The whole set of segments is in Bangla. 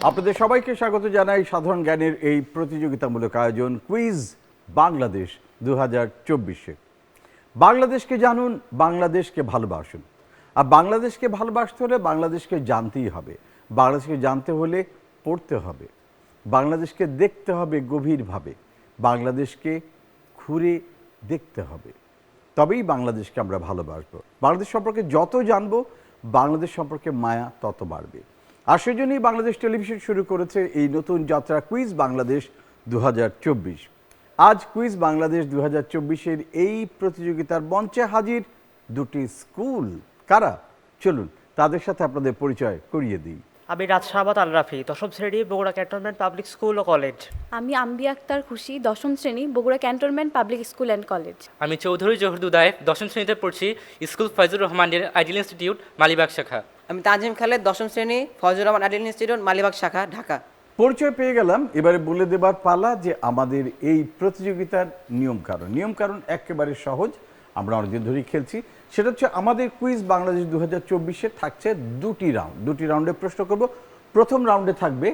আপনাদের সবাইকে স্বাগত জানাই সাধারণ জ্ঞানের এই প্রতিযোগিতামূলক আয়োজন কুইজ বাংলাদেশ 2024-এ। বাংলাদেশকে জানুন, বাংলাদেশকে ভালোবাসুন। আর বাংলাদেশকে ভালোবাসতে হলে বাংলাদেশকে জানতেই হবে। বাংলাদেশকে জানতে হলে পড়তে হবে, বাংলাদেশকে দেখতে হবে গভীরভাবে, বাংলাদেশকে ঘুরে দেখতে হবে। তবেই বাংলাদেশকে আমরা ভালোবাসবো। বাংলাদেশ সম্পর্কে যত জানবো, বাংলাদেশ সম্পর্কে মায়া তত বাড়বে। আর সেজন্যই বাংলাদেশ টেলিভিশন শুরু করেছে এই নতুন যাত্রা কুইজ বাংলাদেশ 2024। আজ কুইজ বাংলাদেশ 2024-এর এই প্রতিযোগিতার মঞ্চে হাজির দুটি স্কুল। কারা? চলুন তাদের সাথে আপনাদের পরিচয় করিয়ে দিই। আমি রাজশাহবাদ আল রাফি, দশম শ্রেণী, বগুড়া ক্যান্টনমেন্ট পাবলিক স্কুল ও কলেজ। আমি আম্বিয়া আক্তার খুশি, দশম শ্রেণী, Bogura cantonment public school and college. আমি চৌধুরী জহুরুদ্দায়েফ, দশম শ্রেণীতে পড়ছি, স্কুল ফয়জুর রহমানের আইডিয়াল ইনস্টিটিউট, মালিবাগ শাখা। আমি তাজিম খালেদ, দশম শ্রেণী, ফয়জুর রহমান আইডিয়াল ইনস্টিটিউট, মালিবাগ শাখা, ঢাকা। পরিচয় পেয়ে গেলাম, এবারে বলে দেবার পালা যে আমাদের এই প্রতিযোগিতার নিয়মকানুন একেবারে সহজ। আমরা অনেকদিন ধরেই খেলছি। সেটা হচ্ছে আমাদের কুইজ বাংলাদেশ 2024-এ থাকছে দুটি রাউন্ডে প্রশ্ন করব। প্রথম রাউন্ডে থাকবে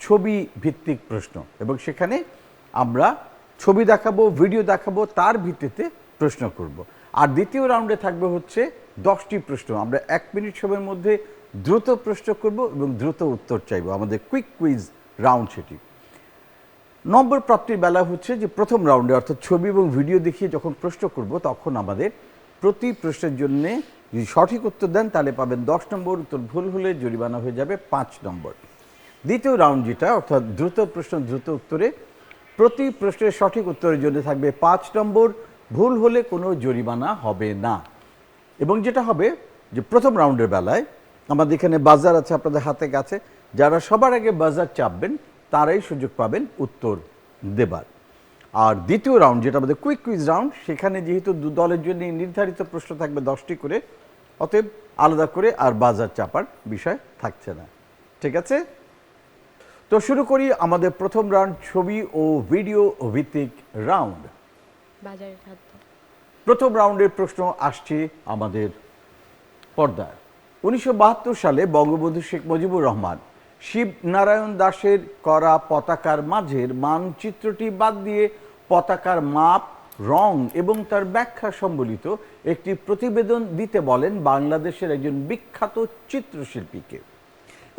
ছবি ভিত্তিক প্রশ্ন এবং সেখানে আমরা ছবি দেখাবো, ভিডিও দেখাবো, তার ভিত্তিতে প্রশ্ন করব। আর দ্বিতীয় রাউন্ডে থাকবে হচ্ছে 10টি প্রশ্ন। আমরা 1 মিনিট সময়ের মধ্যে দ্রুত প্রশ্ন করব এবং দ্রুত উত্তর চাইব। আমাদের কুইক কুইজ রাউন্ড সেটি। নম্বর প্রাপ্তির বেলা হচ্ছে যে প্রথম রাউন্ডে অর্থাৎ ছবি এবং ভিডিও দেখিয়ে যখন প্রশ্ন করব তখন আমাদের প্রতি প্রশ্নের জন্য যদি সঠিক উত্তর দেন তাহলে পাবেন 10 নম্বর, উত্তর ভুল হলে জরিমানা হয়ে যাবে 5 নম্বর। দ্বিতীয় রাউন্ড যেটা অর্থাৎ দ্রুত প্রশ্ন দ্রুত উত্তরে, প্রতি প্রশ্নের সঠিক উত্তরের জন্য থাকবে 5 নম্বর, ভুল হলে কোনো জরিমানা হবে না। এবং যেটা হবে যে প্রথম রাউন্ডের বেলায় আমাদের এখানে বাজার আছে আপনাদের হাতে কাছে, যারা সবার আগে বাজার চাপবেন তারাই সুযোগ পাবেন উত্তর দেবার। আর দ্বিতীয় রাউন্ড যেটা আমাদের কুইক কুইজ রাউন্ড, সেখানে যেহেতু দু দলের জন্য নির্ধারিত প্রশ্ন থাকবে 10টি করে, অতএব আলাদা করে আর বাজার চাপার বিষয় থাকছে না। ঠিক আছে, তো শুরু করি আমাদের প্রথম রাউন্ড ছবি ও ভিডিও ভিত্তিক রাউন্ড। বাজারের খাদ্য। প্রথম রাউন্ডের প্রশ্ন আসছে আমাদের পর্দায়। 1972 সালে বঙ্গবন্ধু শেখ মুজিবুর রহমান শিবনারায়ণ দাসের করা পতাকার মাঝের মানচিত্রটি বাদ দিয়ে পতাকার মাপ, রং এবং তার ব্যাখ্যা সম্বলিত একটি প্রতিবেদন দিতে বলেন বাংলাদেশের একজন বিখ্যাত চিত্রশিল্পীকে।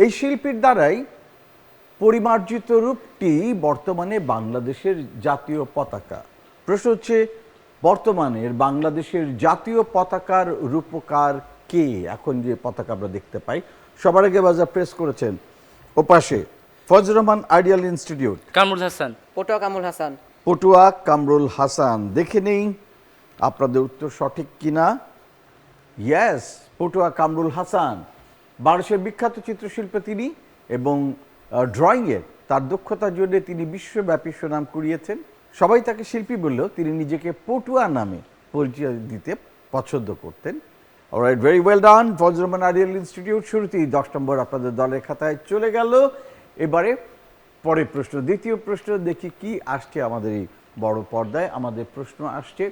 এই শিল্পীর দ্বারাই পরিমার্জিত রূপটি বর্তমানে বাংলাদেশের জাতীয় পতাকা। প্রশ্ন হচ্ছে বর্তমানের বাংলাদেশের জাতীয় পতাকার রূপকার কে? এখন যে পতাকা আমরা দেখতে পাই, সবার আগে বাজার প্রেস করেছেন ওপাশে ফয়জুর রহমান আইডিয়াল ইনস্টিটিউট, কামরুল হাসান। পটুয়া কামরুল হাসান। পটুয়া কামরুল হাসান। দেখে নেই আপনাদের উত্তর সঠিক কিনা। ইয়েস, পটুয়া কামরুল হাসান বাংলাদেশের বিখ্যাত চিত্রশিল্পী তিনি এবং ড্রয়িংয়ের তার দক্ষতার জন্য তিনি বিশ্বব্যাপী সুনাম কুড়িয়েছেন। সবাই তাকে শিল্পী বললেও তিনি নিজেকে পটুয়া নামে পরিচয় দিতে পছন্দ করতেন। Alright, very well done Faizur Rahman ideal institute. শুরুতেই 10 নম্বর আপনাদের দলের খাতায় চলে গেল। এবারে পরের প্রশ্ন, দ্বিতীয় প্রশ্ন দেখি কি আসছে আমাদের এই বড় পর্দায়। আমাদের প্রশ্ন আসছে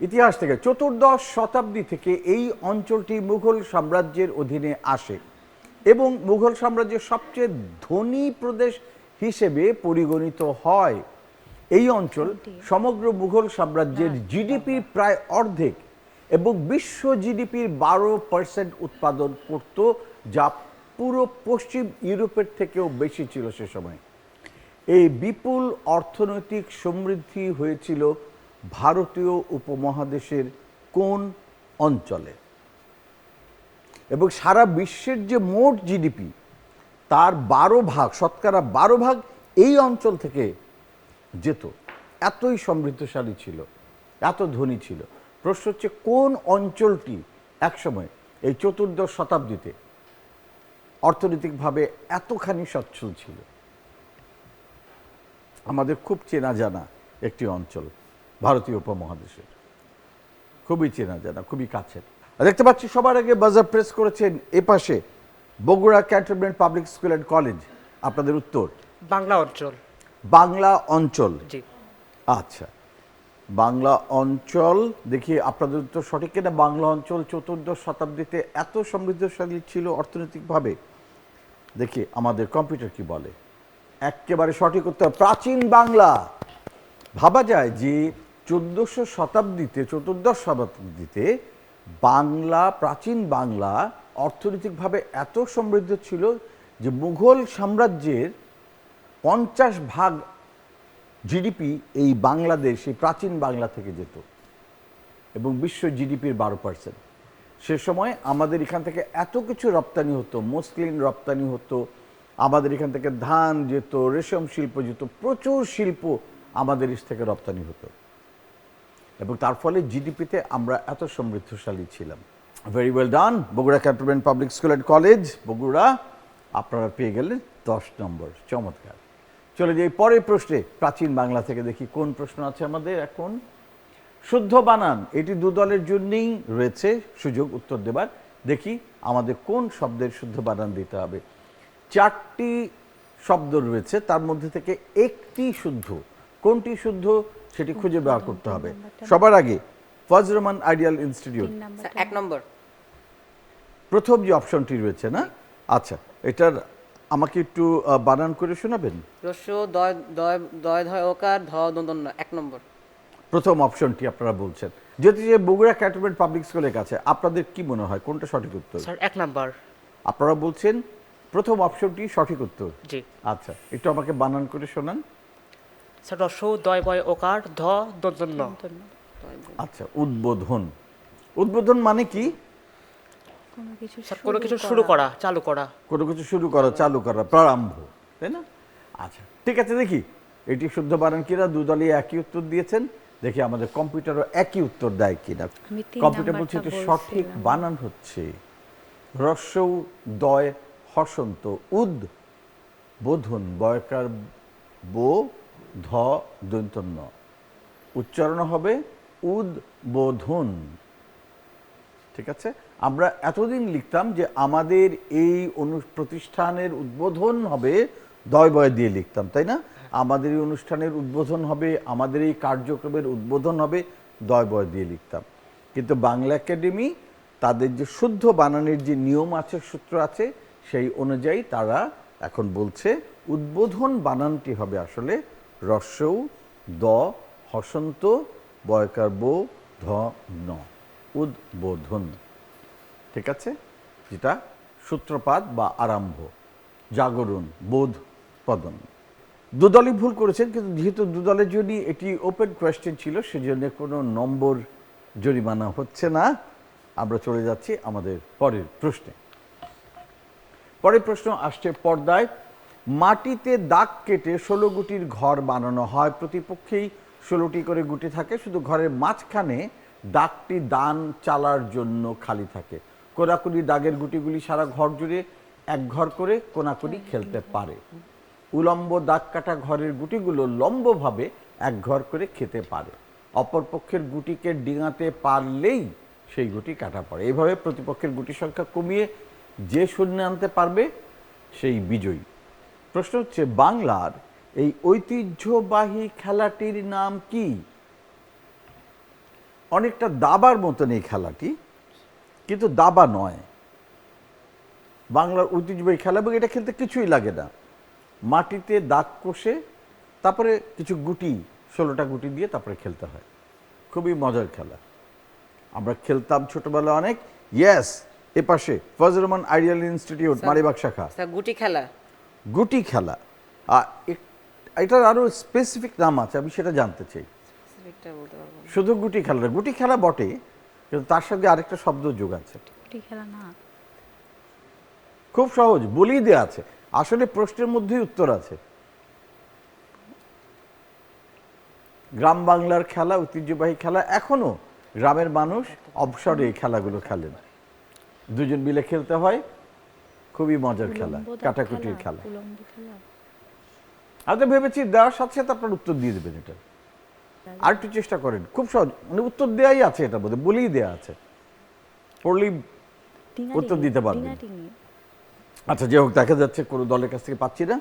ইতিহাস থেকে। 14শ শতাব্দী থেকে এই অঞ্চলটি মুঘল সাম্রাজ্যের অধীনে আসে এবং মুঘল সাম্রাজ্যের সবচেয়ে ধনী প্রদেশ হিসেবে পরিগণিত হয়। এই অঞ্চল সমগ্র মুঘল সাম্রাজ্যের জিডিপির প্রায় অর্ধেক এবং বিশ্ব জিডিপির 12% উৎপাদন করত, যা পুরো পশ্চিম ইউরোপের থেকেও বেশি ছিল সে সময়। এই বিপুল অর্থনৈতিক সমৃদ্ধি হয়েছিল ভারতীয় উপমহাদেশের কোন অঞ্চলে? এবং সারা বিশ্বের যে মোট জিডিপি তার 12 ভাগ, শতকরা 12 ভাগ এই অঞ্চল থেকে যেত। এতই সমৃদ্ধশালী ছিল, এত ধনী ছিল। প্রশ্ন হচ্ছে কোন অঞ্চলটি একসময় এই 14শ শতাব্দীতে অর্থনৈতিকভাবে এতখানি সচ্ছল ছিল? আমাদের খুব চেনা জানা একটি অঞ্চল ভারতীয় উপমহাদেশের, খুবই চেনা জানা, খুবই কাছের। দেখতে পাচ্ছি সবার আগে বাজার প্রেস করেছেন এপাশে Bogura cantonment public school and college. আপনাদের উত্তর বাংলা অঞ্চল। বাংলা অঞ্চল। জি, আচ্ছা, বাংলা অঞ্চল। দেখি আপনাদের উত্তর সঠিক কিনা। বাংলা অঞ্চল 14শ শতাব্দীতে এত সমৃদ্ধশালী ছিল অর্থনৈতিকভাবে। দেখি আমাদের কম্পিউটার কি বলে। একেবারে সঠিক উত্তর প্রাচীন বাংলা। ভাবা যায় যে 1400 শতাব্দীতে, 14দশ শতাব্দীতে বাংলা, প্রাচীন বাংলা অর্থনৈতিকভাবে এত সমৃদ্ধ ছিল যে মুঘল সাম্রাজ্যের 50% জিডিপি এই বাংলাদেশ, এই প্রাচীন বাংলা থেকে যেত, এবং বিশ্ব জিডিপির 12%। সে সময় আমাদের এখান থেকে এত কিছু রপ্তানি হতো, মসলিন রপ্তানি হতো, আমাদের এখান থেকে ধান যেত, রেশম শিল্প যেত, প্রচুর শিল্প আমাদের দেশ থেকে রপ্তানি হতো, এবং তার ফলে জিডিপিতে আমরা এত সমৃদ্ধশালী ছিলাম। Very well done Bogura cantonment public school and college Bogura, আপনারা পেয়ে গেলেন 10 নম্বর। চমৎকার। চলে যাই পরের প্রশ্নে। প্রাচীন বাংলা থেকে দেখি কোন প্রশ্ন আছে আমাদের এখন। শুদ্ধ বানান, এটি দু দলের জন্যই রয়েছে সুযোগ উত্তর দেবার। দেখি আমাদের কোন শব্দের শুদ্ধ বানান দিতে হবে। 4টি শব্দ রয়েছে, তার মধ্যে থেকে একটি শুদ্ধ। কোনটি শুদ্ধ সেটি খুঁজে বের করতে হবে। সবার আগে ফজলুর রহমান আইডিয়াল ইনস্টিটিউট, 1 নম্বর। প্রথম যে অপশনটি রয়েছে না, আচ্ছা এটার আমাকে একটু বানান করে শোনাবেন। রস্য দয় দয় দয় ধয় ওকার ধ দন্তন্য 1 নম্বর। প্রথম অপশনটি আপনারা বলছেন, যেহেতু যে বগুড়া ক্যান্টনমেন্ট পাবলিক স্কুলের কাছে, আপনাদের কি মনে হয় কোনটা সঠিক উত্তর? Sir 1 number. আপনারা বলছেন প্রথম অপশনটি সঠিক উত্তর। জি আচ্ছা একটু আমাকে বানান করে শোনান। স্যার রস্য দয় বয় ওকার ধ দন্তন্য। আচ্ছা উদ্বোধন। উদ্বোধন মানে কি? কোনো কিছু স্যার কোনো কিছু শুরু করা, চালু করা। কোনো কিছু শুরু করা, চালু করা, প্রারম্ভ, তাই না? আচ্ছা ঠিক আছে, দেখি এটি শুদ্ধ বানান কিনা। দু দলই একই উত্তর দিয়েছেন, দেখি আমাদের কম্পিউটারও একই উত্তর দেয় কিনা। আমি 3 কম্পিউটার বলছে নাম্বারটা এটি সঠিক বলছিলাম। বানান হচ্ছে রস্যৌ দয় হসন্ত উদ বোধন বয়কার বো ধ দন্তন্য। উচ্চারণ হবে উদ্বোধন। ঠিক আছে, আমরা এতদিন লিখতাম যে আমাদের এই প্রতিষ্ঠানের উদ্বোধন হবে, দয় বয় দিয়ে লিখতাম, তাই না? আমাদের এই অনুষ্ঠানের উদ্বোধন হবে, আমাদের এই কার্যক্রমের উদ্বোধন হবে, দয় বয় দিয়ে লিখতাম। কিন্তু বাংলা একাডেমি তাদের যে শুদ্ধ বানানের যে নিয়ম আছে, সূত্র আছে, সেই অনুযায়ী তারা এখন বলছে উদ্বোধন বানানটি হবে আসলে রস্যৌ দ হসন্ত বয়কার বো ধ ন, উদ্বোধন। ঠিক আছে, যেটা সূত্রপাত বা আরম্ভ, জাগরণ, বোধ, পদন। দুদলই ভুল করেছেন, কিন্তু যেহেতু দুদলের জন্য এটি ওপেন কোয়েশ্চেন ছিল, সেজন্য কোনো নম্বর জরিমানা হচ্ছে না। আমরা চলে যাচ্ছি আমাদের পরের প্রশ্নে। পরের প্রশ্ন আসছে পর্দায়। মাটিতে দাগ কেটে 16 গুটির ঘর বানানো হয়, প্রতিপক্ষেই 16টি করে গুটি থাকে, শুধু ঘরের মাঝখানে দাগটি দান চালার জন্য খালি থাকে। কোনাকুনি দাগের গুটিগুলি সারা ঘর জুড়ে এক ঘর করে কোনাকুনি খেলতে পারে। উলম্ব দাগ কাটা ঘরের গুটিগুলো লম্বভাবে এক ঘর করে খেতে পারে। অপরপক্ষের গুটিকে ডিঙাতে পারলেই সেই গুটি কাটা পড়ে। এইভাবে প্রতিপক্ষের গুটি সংখ্যা কমিয়ে যে শূন্য আনতে পারবে সেই বিজয়ী। প্রশ্ন হচ্ছে বাংলার এই ঐতিহ্যবাহী খেলাটির নাম কি? অনেকটা দাবার মতন এই খেলাটি, কিন্তু দাবা নয়। বাংলার ঐতিহ্যবাহী খেলা, এবং এটা খেলতে কিছুই লাগে না। মাটিতে দাগ কষে তারপরে কিছু গুটি, 16টা গুটি দিয়ে তারপরে খেলতে হয়। খুবই মজার খেলা, আমরা খেলতাম ছোটবেলায় অনেক। ইয়েস, এ পাশে ফজলুর রহমান আইডিয়াল ইনস্টিটিউট মালিবাগ শাখা। স্যার গুটি খেলা। গুটি খেলা, এটার আরো স্পেসিফিক নাম আছে, আমি সেটা জানতে চাই। স্পেসিফিকটা বলতে পারবো না। শুধু গুটি খেলা না, গুটি খেলা বটে, কিন্তু তার সঙ্গে আরেকটা শব্দ যোগ আছে। গুটি খেলা না, খুব সহজ, বলেই দেওয়া আছে, আসলে প্রশ্নের মধ্যেই উত্তর আছে। গ্রাম বাংলার খেলা, ঐতিহ্যবাহী খেলা, এখনো গ্রামের মানুষ অবসরে এই খেলাগুলো খেলেন। দুজন মিলে খেলতে হয়, খুবই মজার খেলা, উলম্ব দাগ কাটাকুটির খেলা। উলম্ব খেলা। আমি ভেবেছি দেওয়ার সাথে সাথে আপনার উত্তর দিয়ে দেবেন। এটা আর একটু চেষ্টা করেন, খুব সহজ, মানে উত্তর দেওয়াই আছে, এটা বোধহয় বলেই দেওয়া আছে, পড়লেই ডিঙা উত্তর ডিঙি, দিতে পারবেন। ডিঙা ডিঙি। আচ্ছা, যে হোক, দেখা যাচ্ছে কোনো দলের কাছ থেকে পাচ্ছি না।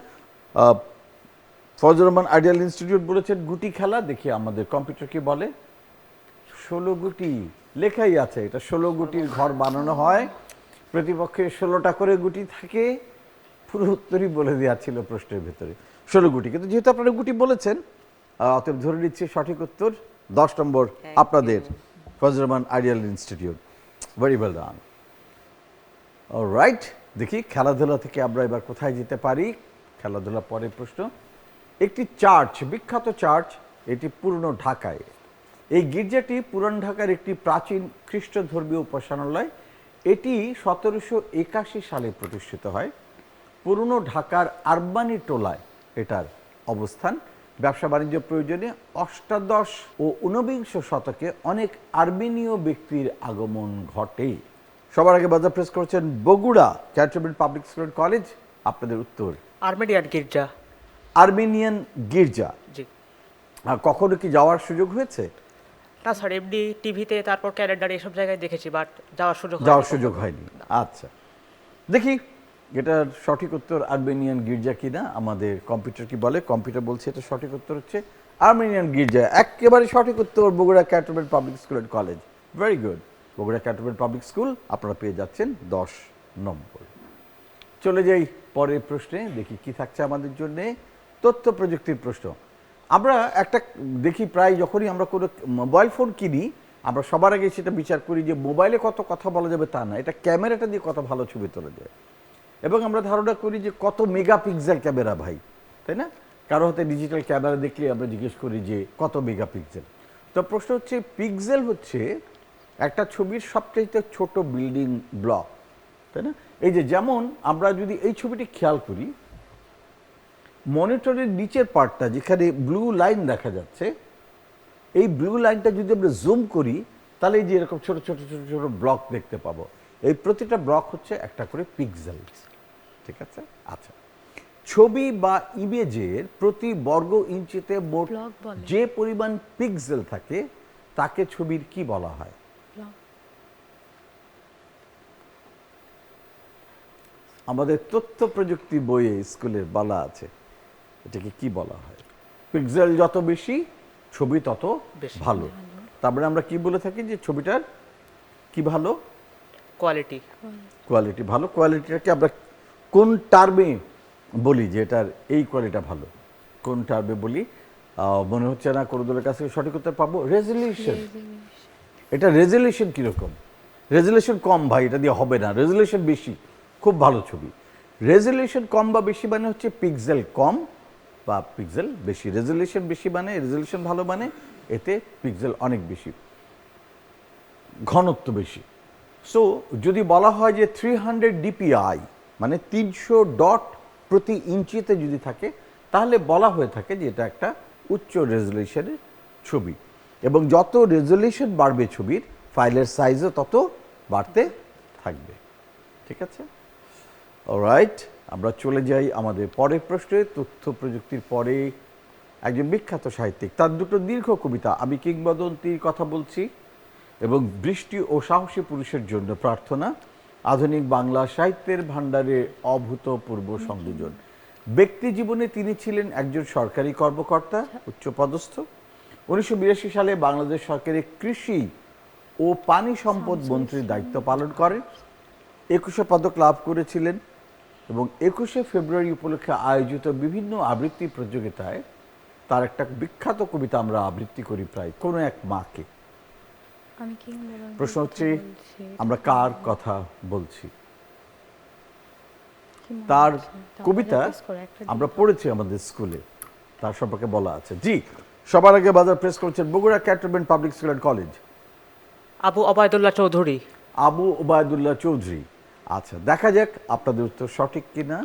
ফজলুর রহমান আইডিয়াল ইনস্টিটিউট বলেছেন গুটি খেলা। দেখি আমাদের কম্পিউটার কি বলে। 16 গুটি লেখাই আছে, এটা 16 গুটির ঘর বানানো হয়, প্রতিপক্ষের 16টা করে গুটি থাকে, পুরো উত্তরই বলে দেওয়া ছিল প্রশ্নের ভেতরে 16 গুটি, কিন্তু যেহেতু আপনারা গুটি বলেছেন অতএব ধরে নিচ্ছি সঠিক উত্তর 10 নম্বর আপনাদের Fazlur Rahman ideal Institute. Very well ডান। অলরাইট, দেখি খেলাধুলা থেকে আমরা এবার কোথায় যেতে পারি। খেলাধুলা পরের প্রশ্ন। একটি চার্চ, বিখ্যাত চার্চ, এটি পুরনো ঢাকায়। এই গির্জাটি পুরান ঢাকার একটি প্রাচীন খ্রিস্ট ধর্মীয় উপাসনালয়। এটি 1781 সালে প্রতিষ্ঠিত হয়। পুরনো ঢাকার আরবানি টোলায় এটার অবস্থান। ব্যবসা বাণিজ্য প্রয়োজনে অষ্টাদশ ও ঊনবিংশ শতকে অনেক আর্মেনীয় ব্যক্তির আগমন ঘটে। সবার আগে বাজার প্রেস করেছেন Bogura cantonment public school and college. আপনাদের উত্তর আর্মেনিয়ান গির্জা। আর্মেনিয়ান গির্জা। জি। কখনো কি যাওয়ার সুযোগ হয়েছে? না স্যার, এমনি টিভিতে তারপর ক্যালেন্ডারে এসব জায়গায় দেখেছি, বাট যাওয়ার যাওয়ার সুযোগ হয়নি। আচ্ছা, দেখি এটার সঠিক উত্তর আর্মেনিয়ান গির্জা কিনা। আমাদের কম্পিউটার কি বলে? কম্পিউটার বলছে এটা সঠিক উত্তর হচ্ছে আর্মেনিয়ান গির্জা। একেবারে সঠিক উত্তর Bogura cantonment public school and college. Very good. Bogura cantonment public school, আপনারা পেয়ে যাচ্ছেন 10 নম্বর। চলে যাই পরের প্রশ্নে, দেখি কি থাকছে আমাদের জন্য। তথ্য প্রযুক্তির প্রশ্ন। আমরা একটা দেখি প্রায় যখনই আমরা কোনো মোবাইল ফোন কিনি, আমরা সবার আগে সেটা বিচার করি যে মোবাইলে কত কথা বলা যাবে তা না, এটা ক্যামেরাটা দিয়ে কত ভালো ছবি তোলা যায়। এবং আমরা ধারণা করি যে কত মেগাপিক্সেল ক্যামেরা ভাই, তাই না? কারো হাতে ডিজিটাল ক্যামেরা দেখলে আমরা জিজ্ঞেস করি যে কত মেগাপিক্সেল। তো প্রশ্ন হচ্ছে পিক্সেল হচ্ছে একটা ছবির সবচেয়ে ছোট বিল্ডিং ব্লক, তাই না? এই যে যেমন আমরা যদি এই ছবিটি খেয়াল করি, মনিটরের নিচের পার্টটা যেখানে ব্লু লাইন দেখা যাচ্ছে, এই ব্লু লাইনটা যদি আমরা জুম করি তাহলে এই যে এরকম ছোট ছোট ছোট ছোট ব্লক দেখতে পাবো। এই প্রতিটা ব্লক হচ্ছে একটা করে পিক্সেল। ঠিক আছে? আচ্ছা, ছবি বা ইমেজের প্রতি বর্গ ইঞ্চিতে মোট ব্লক বলে। যে পরিমাণ পিক্সেল থাকে তাকে ছবির কি বলা হয়? আমাদের তথ্য প্রযুক্তি বইয়ে স্কুলের বলা আছে, এটাকে কি বলা হয়? পিক্সেল যত বেশি ছবি তত ভালো। তারপরে আমরা কি বলে থাকি যে ছবিটার কি ভালো? কোয়ালিটি। কোয়ালিটি ভালো। কোয়ালিটিটাকে আমরা কোন টার্মে বলি যে এটার এই কোয়ালিটিটা ভালো? কোন টার্মে বলি? মনে হচ্ছে না কোনো দলের কাছে সঠিক উত্তর পাবো। রেজলিউশন। এটা রেজলিউশন কীরকম? রেজলিউশন কম ভাই, এটা দিয়ে হবে না। রেজলিউশন বেশি, খুব ভালো ছবি। রেজলিউশন কম বা বেশি মানে হচ্ছে পিক্সেল কম বা পিক্সেল বেশি। রেজলিউশন বেশি মানে রেজলিউশন ভালো মানে এতে পিক্সেল অনেক বেশি, ঘনত্ব বেশি। সো যদি বলা হয় যে 300 ডিপিআই মানে 300 ডট প্রতি ইঞ্চিতে যদি থাকে, তাহলে বলা হয়ে থাকে যে এটা একটা উচ্চ রেজলিউশনের ছবি। এবং যত রেজলিউশন বাড়বে ছবির, ফাইলের সাইজও তত বাড়তে থাকবে। ঠিক আছে? অলরাইট, আমরা চলে যাই আমাদের পরের প্রশ্নে। তথ্য প্রযুক্তির পরে একজন বিখ্যাত সাহিত্যিক, তার দুটো দীর্ঘ কবিতা আমি কিংবদন্তির কথা বলছি এবং বৃষ্টি ও সাহসী পুরুষের জন্য প্রার্থনা আধুনিক বাংলা সাহিত্যের ভাণ্ডারে অভূতপূর্ব সংযোজন। ব্যক্তি জীবনে তিনি ছিলেন একজন সরকারি কর্মকর্তা, উচ্চপদস্থ। 1982 সালে বাংলাদেশ সরকারের কৃষি ও পানি সম্পদ মন্ত্রীর দায়িত্ব পালন করেন। 21 পদক লাভ করেছিলেন এবং 21শে ফেব্রুয়ারি উপলক্ষে আয়োজিত বিভিন্ন আবৃত্তি প্রতিযোগিতায় তার একটা বিখ্যাত কবিতা আমরা আবৃত্তি করি প্রায়, কোনো এক মাকে। প্রশ্ন হচ্ছে আমরা কার কথা বলছি? তার কবিতা আমরা পড়েছি আমাদের স্কুলে, তার সম্পর্কে বলা আছে। জি, সবার আগে বাজার প্রেস করেছেন Bogura cantonment public school and college. Abu Obaidullah Chowdhury. Abu Obaidullah Chowdhury. আচ্ছা, দেখা যাক আপনাদের উত্তর সঠিক কিনা।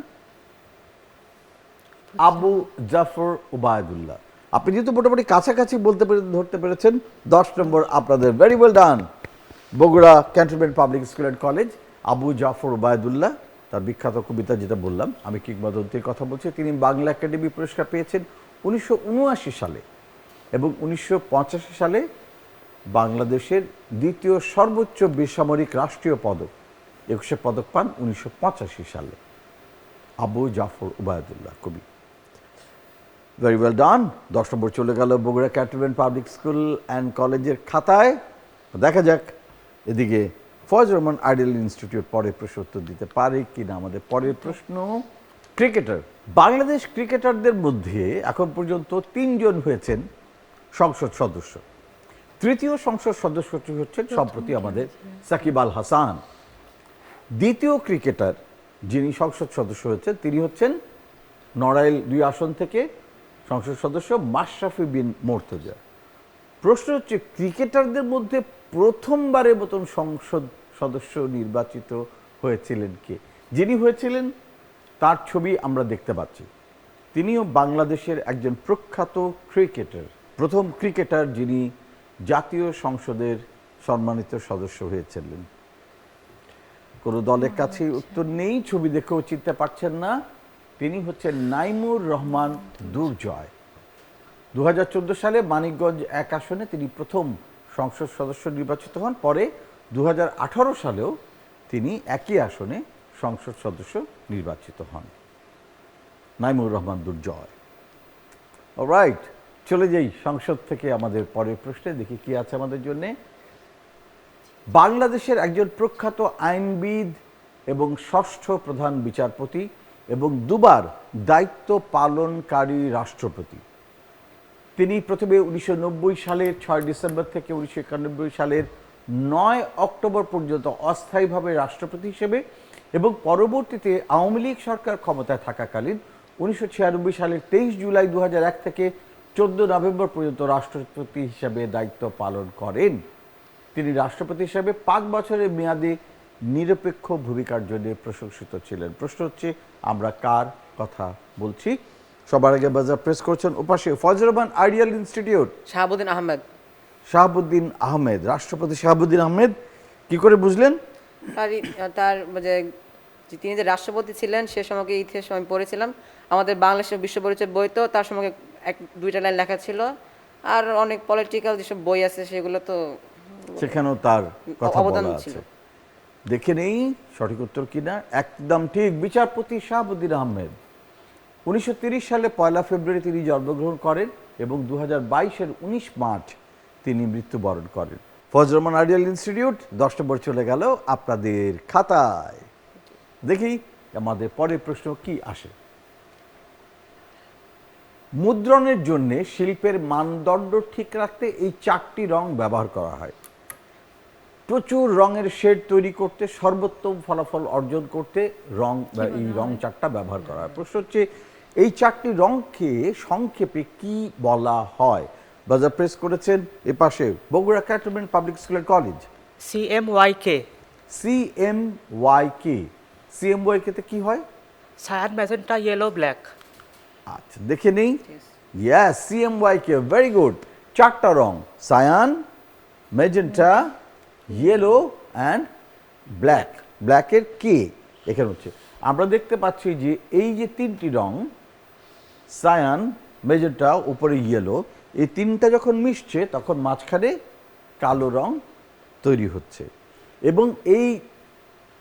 আবু জাফর ওবায়দুল্লাহ। আপনি যেহেতু মোটামুটি কাছাকাছি ধরতে পেরেছেন, 10 নম্বর আপনাদের। Very well done. Bogura cantonment public school and college. Abu Jafar Obaidullah, তার বিখ্যাত কবিতা যেটা বললাম আমি কিংবদন্তির কথা বলছি। তিনি বাংলা একাডেমি পুরস্কার পেয়েছেন 1979 সালে এবং 1985 সালে বাংলাদেশের দ্বিতীয় সর্বোচ্চ বেসামরিক রাষ্ট্রীয় পদক 21শে পদক পান 1985 সালে। আবু জাফর ওবায়দুল্লাহ কবি। ভেরি ওয়েল ডান। 10 নম্বর চলে গেল Bogura cantonment public school and কলেজের খাতায়। দেখা যাক এদিকে ফজলুর রহমান আইডিয়াল ইনস্টিটিউট পরের প্রশ্ন উত্তর দিতে পারে কিনা। আমাদের পরের প্রশ্ন, ক্রিকেটার, বাংলাদেশ ক্রিকেটারদের মধ্যে এখন পর্যন্ত 3 জন হয়েছেন সংসদ সদস্য। তৃতীয় সংসদ সদস্যটি হচ্ছেন সম্প্রতি আমাদের সাকিব আল হাসান। দ্বিতীয় ক্রিকেটার যিনি সংসদ সদস্য হয়েছেন তিনি হচ্ছেন নড়াইল 2 আসন থেকে সংসদ সদস্য মাশরাফি বিন মোর্তজা। প্রশ্ন হচ্ছে ক্রিকেটারদের মধ্যে প্রথমবারের মতন সংসদ সদস্য নির্বাচিত হয়েছিলেন কে? যিনি হয়েছিলেন তার ছবি আমরা দেখতে পাচ্ছি। তিনিও বাংলাদেশের একজন প্রখ্যাত ক্রিকেটার, প্রথম ক্রিকেটার যিনি জাতীয় সংসদের সম্মানিত সদস্য হয়েছিলেন। কোনো দলের কাছে উত্তর নেই, ছবি দেখেও চিনতে পারছেন না। তিনি হচ্ছেন নাইমুর রহমান দুর্জয়। 2014 সালে মানিকগঞ্জ 1 আসনে তিনি প্রথম সংসদ সদস্য নির্বাচিত হন। পরে 2018 সালেও তিনি একই আসনে সংসদ সদস্য নির্বাচিত হন, নাইমুর রহমান দুর্জয়। অলরাইট, চলে যাই সংসদ থেকে আমাদের পরের প্রশ্নে, দেখি কি আছে আমাদের জন্য। বাংলাদেশের একজন প্রখ্যাত আইনবিদ এবং 6ষ্ঠ প্রধান বিচারপতি এবং 2বার দায়িত্ব পালনকারী রাষ্ট্রপতি। তিনি প্রথমে 1990 সালের 6 ডিসেম্বর থেকে 1991 সালের 9 অক্টোবর পর্যন্ত অস্থায়ীভাবে রাষ্ট্রপতি হিসেবে এবং পরবর্তীতে আওয়ামী লীগ সরকার ক্ষমতায় থাকাকালীন 1996 সালের 23 জুলাই 2001 থেকে 14 নভেম্বর পর্যন্ত রাষ্ট্রপতি হিসেবে দায়িত্ব পালন করেন। তিনি রাষ্ট্রপতি হিসেবে 5 বছরের মেয়াদে নিরপেক্ষ ভূমিকার জন্য প্রশংসিত ছিলেন। প্রশ্ন হচ্ছে আমরা কার কথা বলছি? সবার আগে বাজার প্রেস করছেন ওপাশে ফজলুর রহমান আইডিয়াল ইনস্টিটিউট, শাহাবুদ্দিন আহমেদ। শাহাবুদ্দিন আহমেদ, রাষ্ট্রপতি শাহাবুদ্দিন আহমেদ। কি করে বুঝলেন? তার তিনি যে রাষ্ট্রপতি ছিলেন সে সময়কে ইতিহাস আমি পড়েছিলাম, আমাদের বাংলাদেশের বিশ্ব পরিচয় বই তো তার সম্পর্কে 1-2টা লাইন লেখা ছিল, আর অনেক পলিটিক্যাল যেসব বই আছে সেগুলো তো সেখানেও তার কথা অবদান বলা ছিল। আছে। দেখে নেই সঠিক উত্তর কিনা। একদম ঠিক, বিচারপতি শাহাবুদ্দিন আহমেদ। 1930 সালে 1 ফেব্রুয়ারি তিনি জন্মগ্রহণ করেন এবং 2022-এর 19 মার্চ তিনি মৃত্যুবরণ করেন। ফজলুর রহমান আইডিয়াল ইনস্টিটিউট 10 নম্বর চলে গেল আপনাদের খাতায়। দেখি আমাদের পরের প্রশ্ন কি আসে। মুদ্রণের জন্য শিল্পের মানদণ্ড ঠিক রাখতে এই 4টি রং ব্যবহার করা হয়। প্রচুর রঙের শেড তৈরি করতে, সর্বোত্তম ফলাফল অর্জন করতে এই রং 4টা ব্যবহার করা হয়। প্রশ্ন হচ্ছে এই 4টি রংকে সংক্ষেপে কি বলা হয়? বাজার প্রেস করেছেন এপাশে Bogura cantonment public school college. CMYK, CMYK, CMYK তে কি হয়? Cyan, magenta, yellow, black. আচ্ছা, দেখে নেই। Yes, CMYK, very good. 4টা রং, cyan, magenta, yellow and black. ব্ল্যাকের কে এখানে হচ্ছে আমরা দেখতে পাচ্ছি যে এই যে 3টি রং, সায়ান, ম্যাজেন্টা, উপরে ইয়েলো, এই 3টা যখন মিশছে তখন মাঝখানে কালো রং তৈরি হচ্ছে এবং এই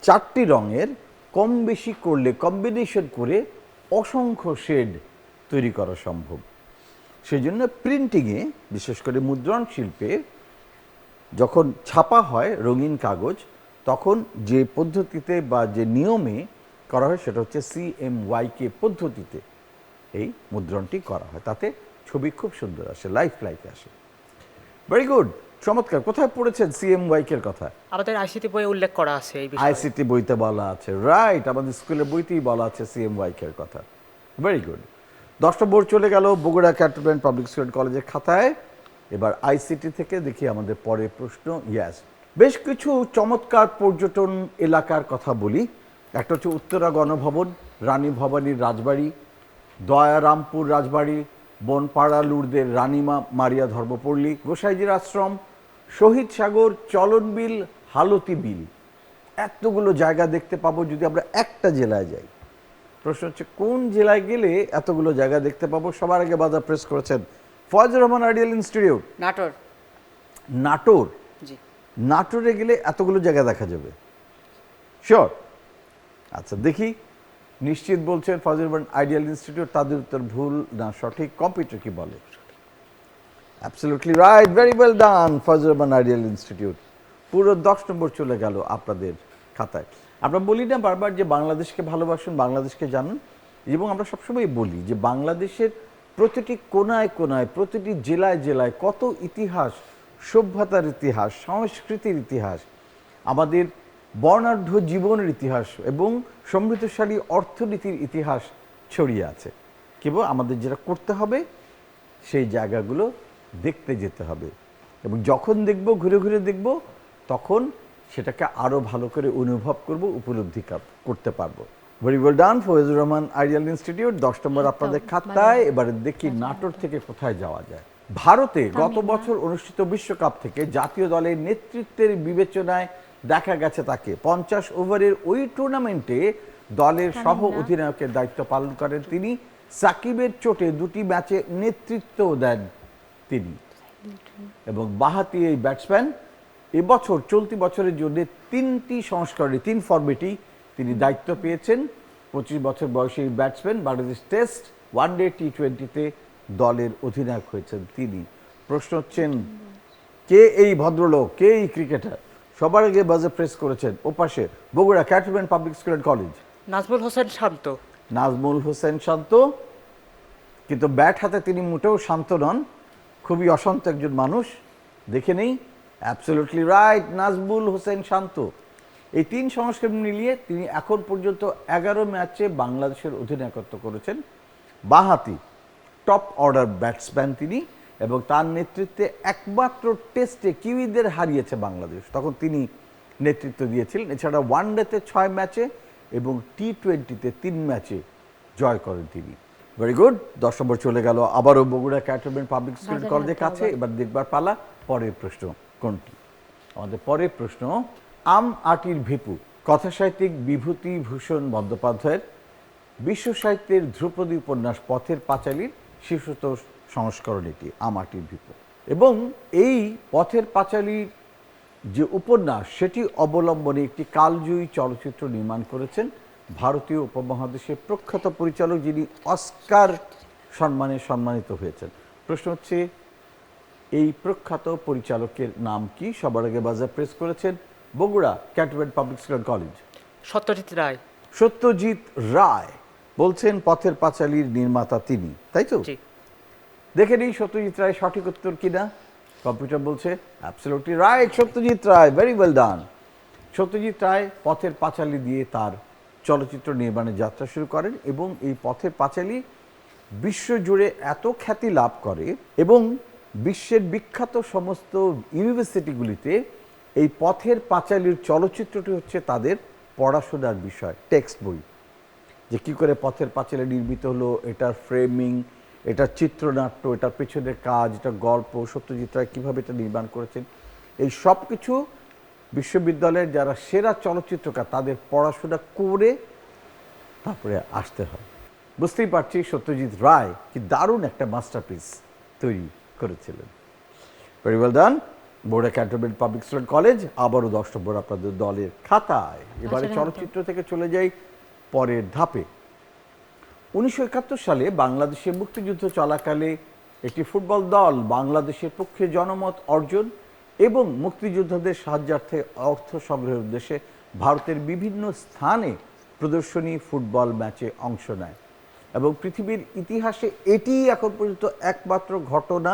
4টি রঙের কম বেশি করলে, কম্বিনেশন করে অসংখ্য শেড তৈরি করা সম্ভব। সেই জন্য প্রিন্টিংয়ে, বিশেষ করে মুদ্রণ শিল্পে যখন ছাপা হয় রঙিন কাগজ, তখন যে পদ্ধতিতে বা যে নিয়মে করা হয় সেটা হচ্ছে CMYK পদ্ধতিতে এই মুদ্রণটি করা হয়। তাতে ছবি খুব সুন্দর আসে, লাইফ আসে। ভেরি গুড, চমৎকার। কোথায় পড়েছেন CMYK এর কথা? আমাদের আইসিটি বইয়ে উল্লেখ করা আছে এই বিষয়ে। ICT বইতে বলা আছে, রাইট, আমাদের স্কুলের বইতেই বলা আছে CMYK এর কথা। Very good. 10 নম্বর চলে গেল বগুড়া ক্যান্টনমেন্ট পাবলিক স্কুল কলেজের খাতায়। এবার ICT থেকে দেখি আমাদের পরের প্রশ্ন। ইয়াস, বেশ কিছু চমৎকার পর্যটন এলাকার কথা বলি। একটা হচ্ছে উত্তরা গণভবন, রানী ভবানীর রাজবাড়ি, দয়ারামপুর রাজবাড়ি, বনপাড়া লুরদের রানীমা মারিয়া ধর্মপল্লী, গোসাইজির আশ্রম, শহীদ সাগর, চলনবিল, হালতি বিল। এতগুলো জায়গা দেখতে পাবো যদি আমরা একটা জেলায় যাই। প্রশ্ন হচ্ছে কোন জেলায় গেলে এতগুলো জায়গা দেখতে পাবো? সবার আগে বাজার প্রেস করেছেন ফজলুর রহমান আইডিয়াল ইনস্টিটিউট। নাটোর। নাটোর, জি। নাটোরে গেলে এতগুলো জায়গা দেখা যাবে, শিওর? আচ্ছা, দেখি নিশ্চিত বলছেন ফজলুর রহমান আইডিয়াল ইনস্টিটিউট। তাদের উত্তর ভুল না সঠিক? কম্পিউটার কি বলে? অ্যাবসলিউটলি রাইট, ভেরি ওয়েল ডান ফজলুর রহমান আইডিয়াল ইনস্টিটিউট। পুরো 10 নম্বর চলে গেল আপনাদের খাতায়। আমরা বলি না বারবার যে বাংলাদেশকে ভালোবাসুন, বাংলাদেশকে জানুন? এবং আমরা সবসময় বলি যে বাংলাদেশের প্রতিটি কোনায় কোনায়, প্রতিটি জেলায় জেলায় কত ইতিহাস, সভ্যতার ইতিহাস, সংস্কৃতির ইতিহাস, আমাদের বর্ণাঢ্য জীবনের ইতিহাস এবং সমৃদ্ধশালী অর্থনীতির ইতিহাস ছড়িয়ে আছে। কেবল আমাদের যেটা করতে হবে সেই জায়গাগুলো দেখতে যেতে হবে, এবং যখন দেখব, ঘুরে ঘুরে দেখব, তখন সেটাকে আরও ভালো করে অনুভব করব, উপলব্ধি করতে পারবো। Very well done Faizur Rahman ideal institute. 10 নম্বর আপনাদের খাতায়। এবারে দেখি নাটোর থেকে কোথায় যাওয়া যায়। ভারতে গত বছর অনুষ্ঠিত বিশ্বকাপ থেকে জাতীয় দলের নেতৃত্বের বিবেচনায় দেখা গেছে তাকে 50 ওভারের ওই টুর্নামেন্টে দলের সহ অধিনায়কের দায়িত্ব পালন করেন তিনি। সাকিবের চোটে 2টি ম্যাচে নেতৃত্ব দেন তিনি, এবং বাঁহাতি এই ব্যাটসম্যান এবছর চলতি বছরের জন্য 3টি সংস্করণে 3 ফরম্যাটেই তিনি দায়িত্ব পেয়েছেন। 25 বছর বয়সী এই ব্যাটসম্যান বাংলাদেশ টেস্ট, ওয়ানডে, টি20তে দলের অধিনায়ক হয়েছেন তিনি। প্রশ্ন হচ্ছেন, কে এই ভদ্রলোক, কে এই ক্রিকেটার? সবার আগে বাজে প্রেস করেছেন ওপাশে Bogura cantonment public school and college Nazmul Hossain Shanto. Nazmul Hossain Shanto, কিন্তু ব্যাট হাতে তিনি মোটেও শান্ত নন, খুবই অশান্ত একজন মানুষ। দেখে নেই, অ্যাবসলিউটলি রাইট, নাজমুল হোসেন শান্ত। এই 3 সংস্করণ মিলিয়ে তিনি এখন পর্যন্ত 11 ম্যাচে বাংলাদেশের অধিনায়কত্ব করেছেন। বাঁহাতি টপ অর্ডার ব্যাটসম্যান তিনি, এবং তার নেতৃত্বে একমাত্র টেস্টে কিউইদের হারিয়েছে বাংলাদেশ, তখন তিনি নেতৃত্ব দিয়েছিলেন। এছাড়া ওয়ানডেতে 6 ম্যাচে এবং টি20তে 3 ম্যাচে জয় করেন তিনি। Very good. 10 নম্বর চলে গেল আবারও বগুড়া ক্যান্টনমেন্ট পাবলিক স্কুল কলেজের কাছে। এবার দেখবার পালা পরের প্রশ্ন কোনটি। আমাদের পরের প্রশ্ন, আম আটির ভিপু কথাসাহিত্যিক বিভূতিভূষণ বন্দ্যোপাধ্যায়ের বিশ্ব সাহিত্যের ধ্রুপদী উপন্যাস পথের পাঁচালীর শীর্ষত সংস্করণ এটি, আম আটির ভিপু। এবং এই পথের পাঁচালীর যে উপন্যাস, সেটি অবলম্বনে একটি কালজয়ী চলচ্চিত্র নির্মাণ করেছেন ভারতীয় উপমহাদেশের প্রখ্যাত পরিচালক, যিনি অস্কার সম্মানে সম্মানিত হয়েছেন। প্রশ্ন হচ্ছে, এই প্রখ্যাত পরিচালকের নাম কি? সবার আগে বাজার প্রেস করেছেন Bogura cantonment public school college Satyajit Ray. Satyajit Ray বলছেন পথের পাঁচালীর নির্মাতা তিনি, তাই তো? জি। দেখে নিই সত্যজিৎ রায় সঠিক উত্তর কিনা। কম্পিউটার বলছে absolutely right, Satyajit Ray, very well ডান। সত্যজিৎ রায় পথের পাঁচালী দিয়ে তার চলচ্চিত্র নির্মাণের যাত্রা শুরু করেন, এবং এই পথের পাঁচালী বিশ্বজুড়ে এত খ্যাতি লাভ করে, এবং বিশ্বের বিখ্যাত সমস্ত ইউনিভার্সিটিগুলিতে এই পথের পাঁচালীর চলচ্চিত্রটি হচ্ছে তাদের পড়াশোনার বিষয়, টেক্সট বই, যে কী করে পথের পাঁচালী নির্মিত হলো, এটার ফ্রেমিং, এটার চিত্রনাট্য, এটার পেছনের কাজ, এটা গল্প, সত্যজিৎ রায় কীভাবে এটা নির্মাণ করেছেন, এই সব কিছু বিশ্ববিদ্যালয়ের যারা সেরা চলচ্চিত্রকার তাদের পড়াশোনা করে তারপরে আসতে হয়। বুঝতেই পারছি সত্যজিৎ রায় কি দারুণ একটা মাস্টারপিস তৈরি করেছিলেন। Very well done Bogura cantonment public school college. আবারও 10 নম্বর আপনাদের দলের খাতায়। এবারে চলচ্চিত্র থেকে চলে যাই পরের ধাপে। 1971 সালে বাংলাদেশে মুক্তিযুদ্ধ চলাকালে একটি ফুটবল দল বাংলাদেশের পক্ষে জনমত অর্জন এবং মুক্তিযোদ্ধাদের সাহায্যার্থে অর্থ সংগ্রহের উদ্দেশ্যে ভারতের বিভিন্ন স্থানে প্রদর্শনী ফুটবল ম্যাচে অংশ নেয়, এবং পৃথিবীর ইতিহাসে এটিই এখন পর্যন্ত একমাত্র ঘটনা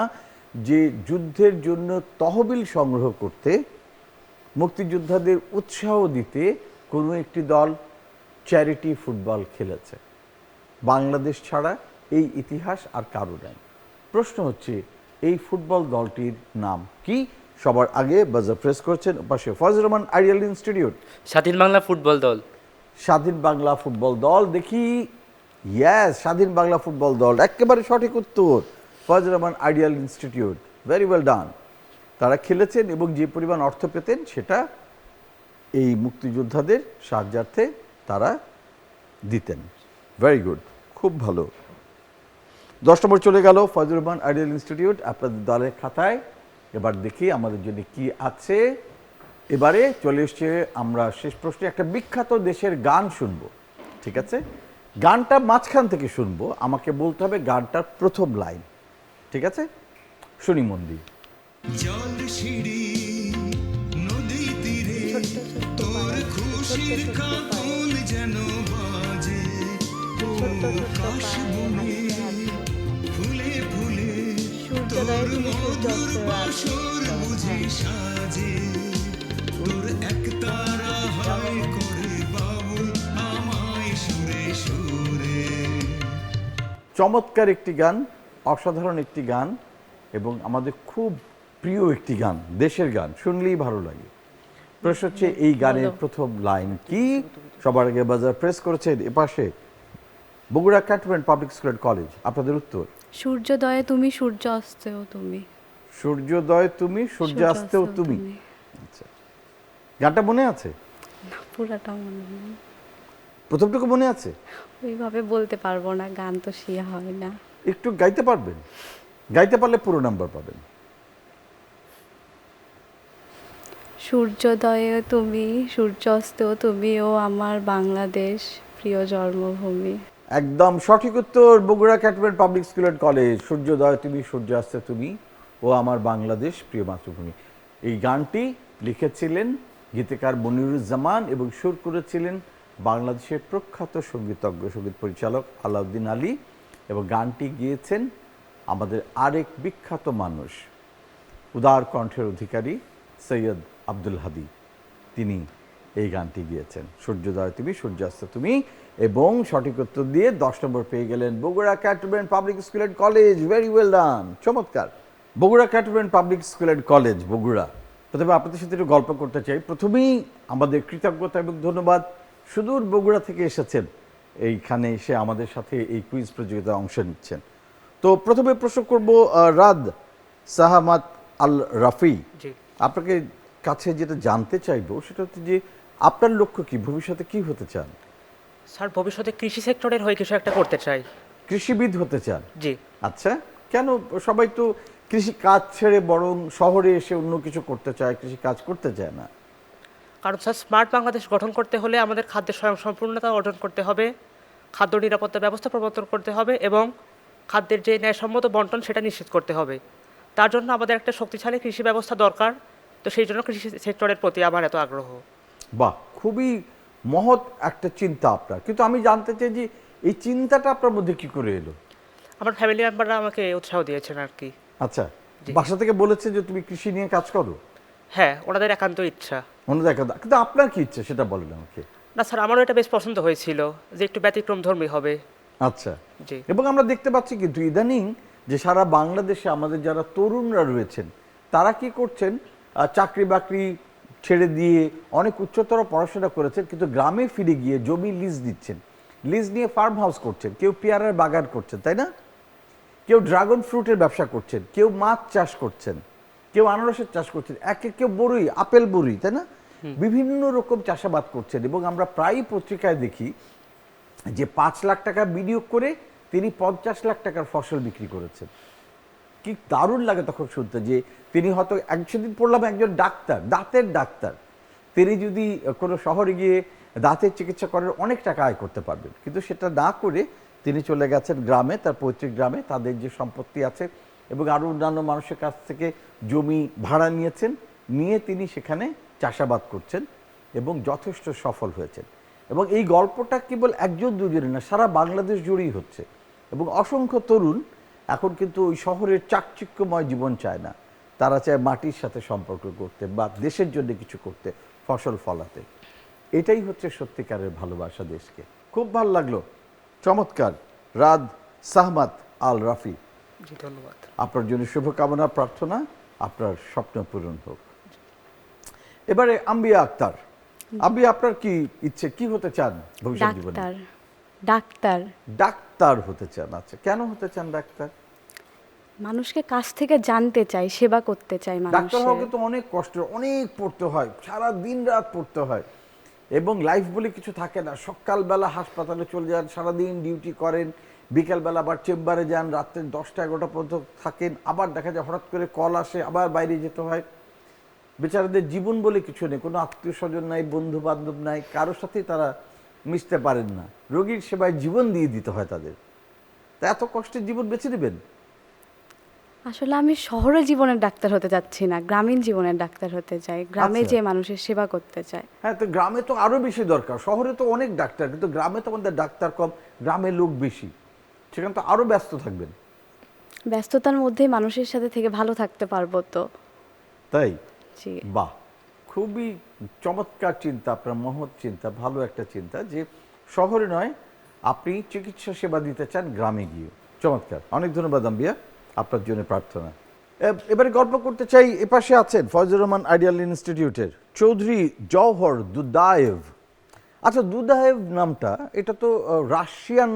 যে যুদ্ধের জন্য তহবিল সংগ্রহ করতে, মুক্তিযোদ্ধাদের উৎসাহ দিতে কোনো একটি দল চ্যারিটি ফুটবল খেলেছে। বাংলাদেশ ছাড়া এই ইতিহাস আর কারো নাই। প্রশ্ন হচ্ছে, এই ফুটবল দলটির নাম কি? সবার আগে বাজার প্রেস করছেন পাশে ফয়জুর রহমান আইডিয়াল ইনস্টিটিউট। স্বাধীন বাংলা ফুটবল দল। স্বাধীন বাংলা ফুটবল দল, দেখি, ইয়েস, স্বাধীন বাংলা ফুটবল দল, একেবারে সঠিক উত্তর, Foyzur Rahman ideal Institute, very well done. তারা খেলেছেন এবং যে পরিমাণ অর্থ পেতেন সেটা এই মুক্তিযোদ্ধাদের সাহায্যার্থে তারা দিতেন। ভেরি গুড, খুব ভালো। 10 নম্বর চলে গেল ফয়জুর রহমান আইডিয়াল ইনস্টিটিউট আপনাদের দলের খাতায়। এবার দেখি আমাদের জন্য কি আছে। এবারে চলে এসছে আমরা শেষ প্রশ্নে, একটা বিখ্যাত দেশের গান শুনবো, ঠিক আছে? গানটা মাঝখান থেকে শুনবো, আমাকে বলতে হবে গানটার প্রথম লাইন, ঠিক আছে? শুনি মন দিয়ে। জল সিঁড়ি নদী তীরে তোর খুশির কাকন যেন বাজে, ও কাশ বনে ফুলে ফুলে সূর্যোদয়ে তুমি মধুর সূর্যাস্তের বাসর বুঝি সাজে তোর এক তারা হয় করে বাবুল আমায় সুরে সুরে। চমৎকার একটি গান, অসাধারণ একটি গান এবং আমাদের খুব প্রিয় একটি গান, দেশের গান, শুনলেই ভালো লাগে। প্রশ্ন হচ্ছে এই গানের প্রথম লাইন কি? সবার আগে বাজার প্রেস করেছেন এপাশে Bogura cantonment public school and college. আপনাদের উত্তর সূর্যোদয়ে তুমি সূর্যাস্তেও তুমি। সূর্যোদয় তুমি সূর্যাস্তেও তুমি। আচ্ছা, গানটা মনে আছে? পুরাটা মনে নেই, প্রথমটুকু মনে আছে? ওইভাবে বলতে পারবো না, গান তো সে হয় না। একটু গাইতে পারবেন? গাইতে পারলে পুরো নাম্বার পাবেন। সূর্যোদয়ে তুমি সূর্যাস্তেও তুমি, ও আমার বাংলাদেশ প্রিয় জন্মভূমি। একদম সঠিক উত্তর, Bogura cantonment public school and college. সূর্যোদয় তুমি সূর্যাস্তে তুমি, ও আমার বাংলাদেশ প্রিয় মাতৃভূমি। এই গানটি লিখেছিলেন গীতিকার মনিরুজ্জামান এবং সুর করেছিলেন বাংলাদেশের প্রখ্যাত সঙ্গীতজ্ঞ সঙ্গীত পরিচালক আলাউদ্দিন আলী, এবং গানটি গেয়েছেন আমাদের আরেক বিখ্যাত মানুষ, উদার কণ্ঠের অধিকারী সৈয়দ আব্দুল হাদী। তিনি এই গানটি গিয়েছেন, সূর্যোদয় তুমি সূর্যাস্ত তুমি। এবং সঠিক উত্তর দিয়ে 10 নম্বর পেয়ে গেলেন Bogura cantonment public school and college. Very well done, চমৎকার। Bogura cantonment public school and college Bogura. প্রথমে আপনাদের সাথে একটু গল্প করতে চাই। প্রথমেই আমাদের কৃতজ্ঞতা এবং ধন্যবাদ, সুদূর বগুড়া থেকে এসেছেন এইখানে এসে আমাদের সাথে এই কুইজ প্রতিযোগিতায় অংশ নিচ্ছেন। তো প্রথমে প্রশ্ন করব রাদ সাহামাত আল রাফি, জি। আপনাকে কাছে যেটা জানতে চাইবো সেটা হচ্ছে যে আপনার লক্ষ্য কি, ভবিষ্যতে কি হতে চান? স্যার ভবিষ্যতে কৃষি সেক্টরের হয়ে কিছু একটা করতে চাই। কৃষিবিদ হতে চান? জি। আচ্ছা, কেন? সবাই তো কৃষি কাজ ছেড়ে বরং শহরে এসে অন্য কিছু করতে চায়, কৃষি কাজ করতে চায় না। কারণ স্যার স্মার্ট বাংলাদেশ গঠন করতে হলে আমাদের খাদ্যের স্বয়ংসম্পূর্ণতা অর্জন করতে হবে, খাদ্য নিরাপত্তা ব্যবস্থা প্রবর্তন করতে হবে এবং খাদ্যের যে ন্যায়সম্মত বন্টন সেটা নিশ্চিত করতে হবে। তার জন্য আমাদের একটা শক্তিশালী কৃষি ব্যবস্থা দরকার। তো সেই জন্য কৃষি সেক্টরের প্রতি আমার এত আগ্রহ। বাহ, খুবই মহৎ একটা চিন্তা আপনার। কিন্তু আমি জানতে চাই যে এই চিন্তাটা আপনার মধ্যে কি করে এলো? আমার ফ্যামিলি মেম্বাররা আমাকে উৎসাহ দিয়েছেন আর কি। আচ্ছা, জি। বাসা থেকে বলেছে যে তুমি কৃষি নিয়ে কাজ করো? হ্যাঁ, ওনাদের একান্ত ইচ্ছা। মনে দেখা, কিন্তু আপনার কি ইচ্ছে সেটা বলেন আমাকে। না স্যার, আমারও এটা বেশ পছন্দ হয়েছিল যে একটু ব্যতিক্রমধর্মী হবে। আচ্ছা, জি। এবং আমরা দেখতে পাচ্ছি কিন্তু ইদানিং যে সারা বাংলাদেশে আমাদের যারা তরুণরা রয়েছেন তারা কি করছেন, চাকরি বাকরি ছেড়ে দিয়ে অনেক উচ্চতর পড়াশোনা করেছেন, কিন্তু গ্রামে ফিরে গিয়ে জমি লিজ দিচ্ছেন, লিজ নিয়ে ফার্ম হাউস করছেন, কেউ পেয়ারার বাগান করছেন, তাই না? কেউ ড্রাগন ফ্রুটের ব্যবসা করছেন, কেউ মাছ চাষ করছেন, কেউ আনারসের চাষ করছেন, কেউ বড়ই, আপেল বড়ই, তাই না? বিভিন্ন রকম চাষাবাদ করছেন। এবং আমরা প্রায়ই পত্রিকায় দেখি যে 5 লাখ টাকা বিনিয়োগ করে তিনি 50 লাখ টাকার ফসল বিক্রি করেছেন। কি দারুণ লাগে তখন শুনতে যে তিনি হয়তো সেদিন পড়লাম একজন ডাক্তার, দাঁতের ডাক্তার, তিনি যদি কোনো শহরে গিয়ে দাঁতের চিকিৎসা করেন অনেক টাকা আয় করতে পারবেন, কিন্তু সেটা না করে তিনি চলে গেছেন গ্রামে, তার পৈতৃক গ্রামে, তাদের যে সম্পত্তি আছে এবং আরও অন্যান্য মানুষের কাছ থেকে জমি ভাড়া নিয়েছেন, নিয়ে তিনি সেখানে চাষাবাদ করছেন এবং যথেষ্ট সফল হয়েছেন। এবং এই গল্পটা কেবল একজন দুজনের না, সারা বাংলাদেশ জুড়েই হচ্ছে। এবং অসংখ্য তরুণ এখন কিন্তু ওই শহরের চাকচিক্যময় জীবন চায় না, তারা চায় মাটির সাথে সম্পর্ক করতে বা দেশের জন্য কিছু করতে, ফসল ফলাতে। এটাই হচ্ছে সত্যিকারের ভালোবাসা দেশকে। খুব ভালো লাগলো, চমৎকার। রাদ সাহমাত আল রাফি, জি, ধন্যবাদ। আপনার জন্য শুভকামনা, প্রার্থনা আপনার স্বপ্ন পূরণ হোক। এবারে আম্বিয়া আক্তার। আম্বিয়া, আপনার কি ইচ্ছে, কি হতে চান ভবিষ্যৎ জীবনে? ডাক্তার। ডাক্তার। ডাক্তার হতে চান? আচ্ছা, কেন হতে চান ডাক্তার? মানুষকে কাছ থেকে জানতে চাই, সেবা করতে চাই ডাক্তার হওয়া মানুষের। কিন্তু অনেক কষ্ট, অনেক পড়তে হয়, সারা দিন রাত পড়তে হয়, এবং লাইফ বলে কিছু থাকে না। সকালবেলা হাসপাতালে চলে যান, সারাদিন ডিউটি করেন, বিকেলবেলা আবার চেম্বারে যান, রাত্রে 10টা 11টা পর্যন্ত থাকেন, আবার দেখা যায় হঠাৎ করে কল আসে, আবার বাইরে যেতে হয়। বেচারাদের জীবন বলে কিছু নেই, কোনো আত্মীয় স্বজন নাই, বন্ধু বান্ধব নাই, কারোর সাথেই তারা মিশতে পারেন না। রোগীর সেবায় জীবন দিয়ে দিতে হয় তাদের। তা এত কষ্টের জীবন বেছে নেবেন? আসলে আমি শহরের জীবনের ডাক্তার হতে যাচ্ছি না, গ্রামীণ জীবনের ডাক্তার হতে চাই, গ্রামে আচ্ছা। যে মানুষের সেবা করতে চাই। হ্যাঁ, তো গ্রামে তো আরো বেশি দরকার। শহরে তো অনেক ডাক্তার, কিন্তু গ্রামে তো আমাদের ডাক্তার কম, গ্রামে লোক বেশি, সেখানে তো আরো ব্যস্ত থাকবেন। ব্যস্ততার মধ্যেই মানুষের সাথে থেকে ভালো থাকতে পারবো তো। তাই? জি। বাহ, খুবই চমৎকার চিন্তা, আপনার মহৎ চিন্তা, ভালো একটা চিন্তা যে শহরে নয়, আপনি চিকিৎসা সেবা দিতে চান গ্রামে গিয়ে। চমৎকার, অনেক ধন্যবাদ আম্বিয়া, আপনার জন্য প্রার্থনা। এবারে গল্প করতে চাই, এপাশে আছেন ফয়জুর রহমান আইডিয়াল ইনস্টিটিউটের চৌধুরী জওহর দুদায়েভ। আচ্ছা, দুদায়েভ নামটা এটা তো রাশিয়ান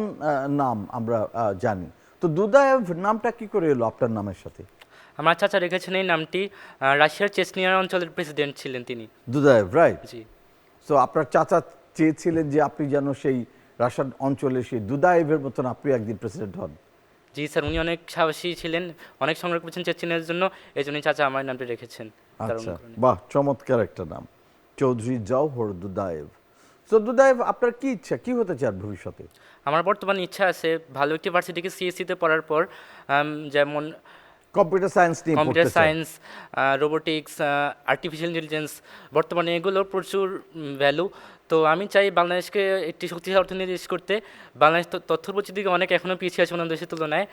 নাম আমরা জানি, তো দুদায়েভ নামটা কি করে এলো আপনার নামের সাথে? আমার চাচা রেখেছেন এই নামটি, রাশিয়ার চেচনিয়া অঞ্চলের প্রেসিডেন্ট ছিলেন তিনি। Dudayev, right? জি। তো আপনার চাচা চেয়েছিলেন যে আপনি যেন সেই রাশিয়ান অঞ্চলে সেই দুদায়েভের মতন আপনি একদিন প্রেসিডেন্ট হন। জি স্যার, উনি অনেক সাহসী ছিলেন, অনেক সংগ্রাম করেছেন চেচনিয়ার জন্য, এই জন্যই চাচা আমার নামটি রেখেছেন। তার আচ্ছা, অনুকরণে। বাহ, চমৎকার একটা নাম, চৌধুরী জওহর দুদায়েভ। তো দুদায়েভ, আপনার কি ইচ্ছা, কি হতে চান ভবিষ্যতে? আমার বর্তমান ইচ্ছা আছে ভালো একটি ভার্সিটিকে সিএসসিতে পড়ার পর যেমন কম্পিউটার সায়েন্স নিয়ে কম্পিউটার পড়তে চান? সায়েন্স, রোবোটিক্স, আর্টিফিশিয়াল ইন্টেলিজেন্স, বর্তমানে এগুলোর প্রচুর ভ্যালু। তো আমি চাই বাংলাদেশকে একটি শক্তিশালী অর্থনীতি দেশ করতে। বাংলাদেশ তথ্য প্রযুক্তির দিকে অনেক এখনও পিছিয়ে আছে অন্য দেশের তুলনায়।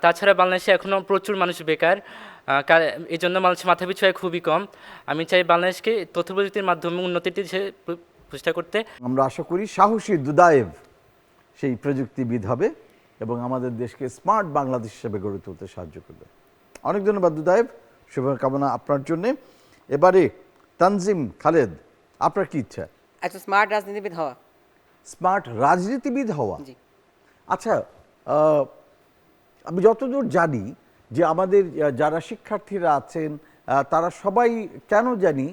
তাছাড়া বাংলাদেশে এখনও প্রচুর মানুষ বেকার, এই জন্য মানুষের মাথা পিছু আয় খুবই কম। আমি চাই বাংলাদেশকে তথ্য প্রযুক্তির মাধ্যমে উন্নতির দিশে চেষ্টা করতে। আমরা আশা করি সাহসী দুদায়েভ সেই প্রযুক্তিবিদ হবে এবং আমাদের দেশকে স্মার্ট বাংলাদেশ হিসেবে গড়ে তুলতে সাহায্য করবে। অনেক ধন্যবাদ দুদায়েভ, শুভকামনা আপনার জন্যে। এবারে তানজিম খালেদ, আপনার কি ইচ্ছা? একটা স্মার্ট রাজনীতিবিদ হওয়া। স্মার্ট রাজনীতিবিদ হওয়া? জি। আচ্ছা, আমি যতদূর জানি যে আমাদের যারা শিক্ষার্থীরা আছেন তারা সবাই কেন জানি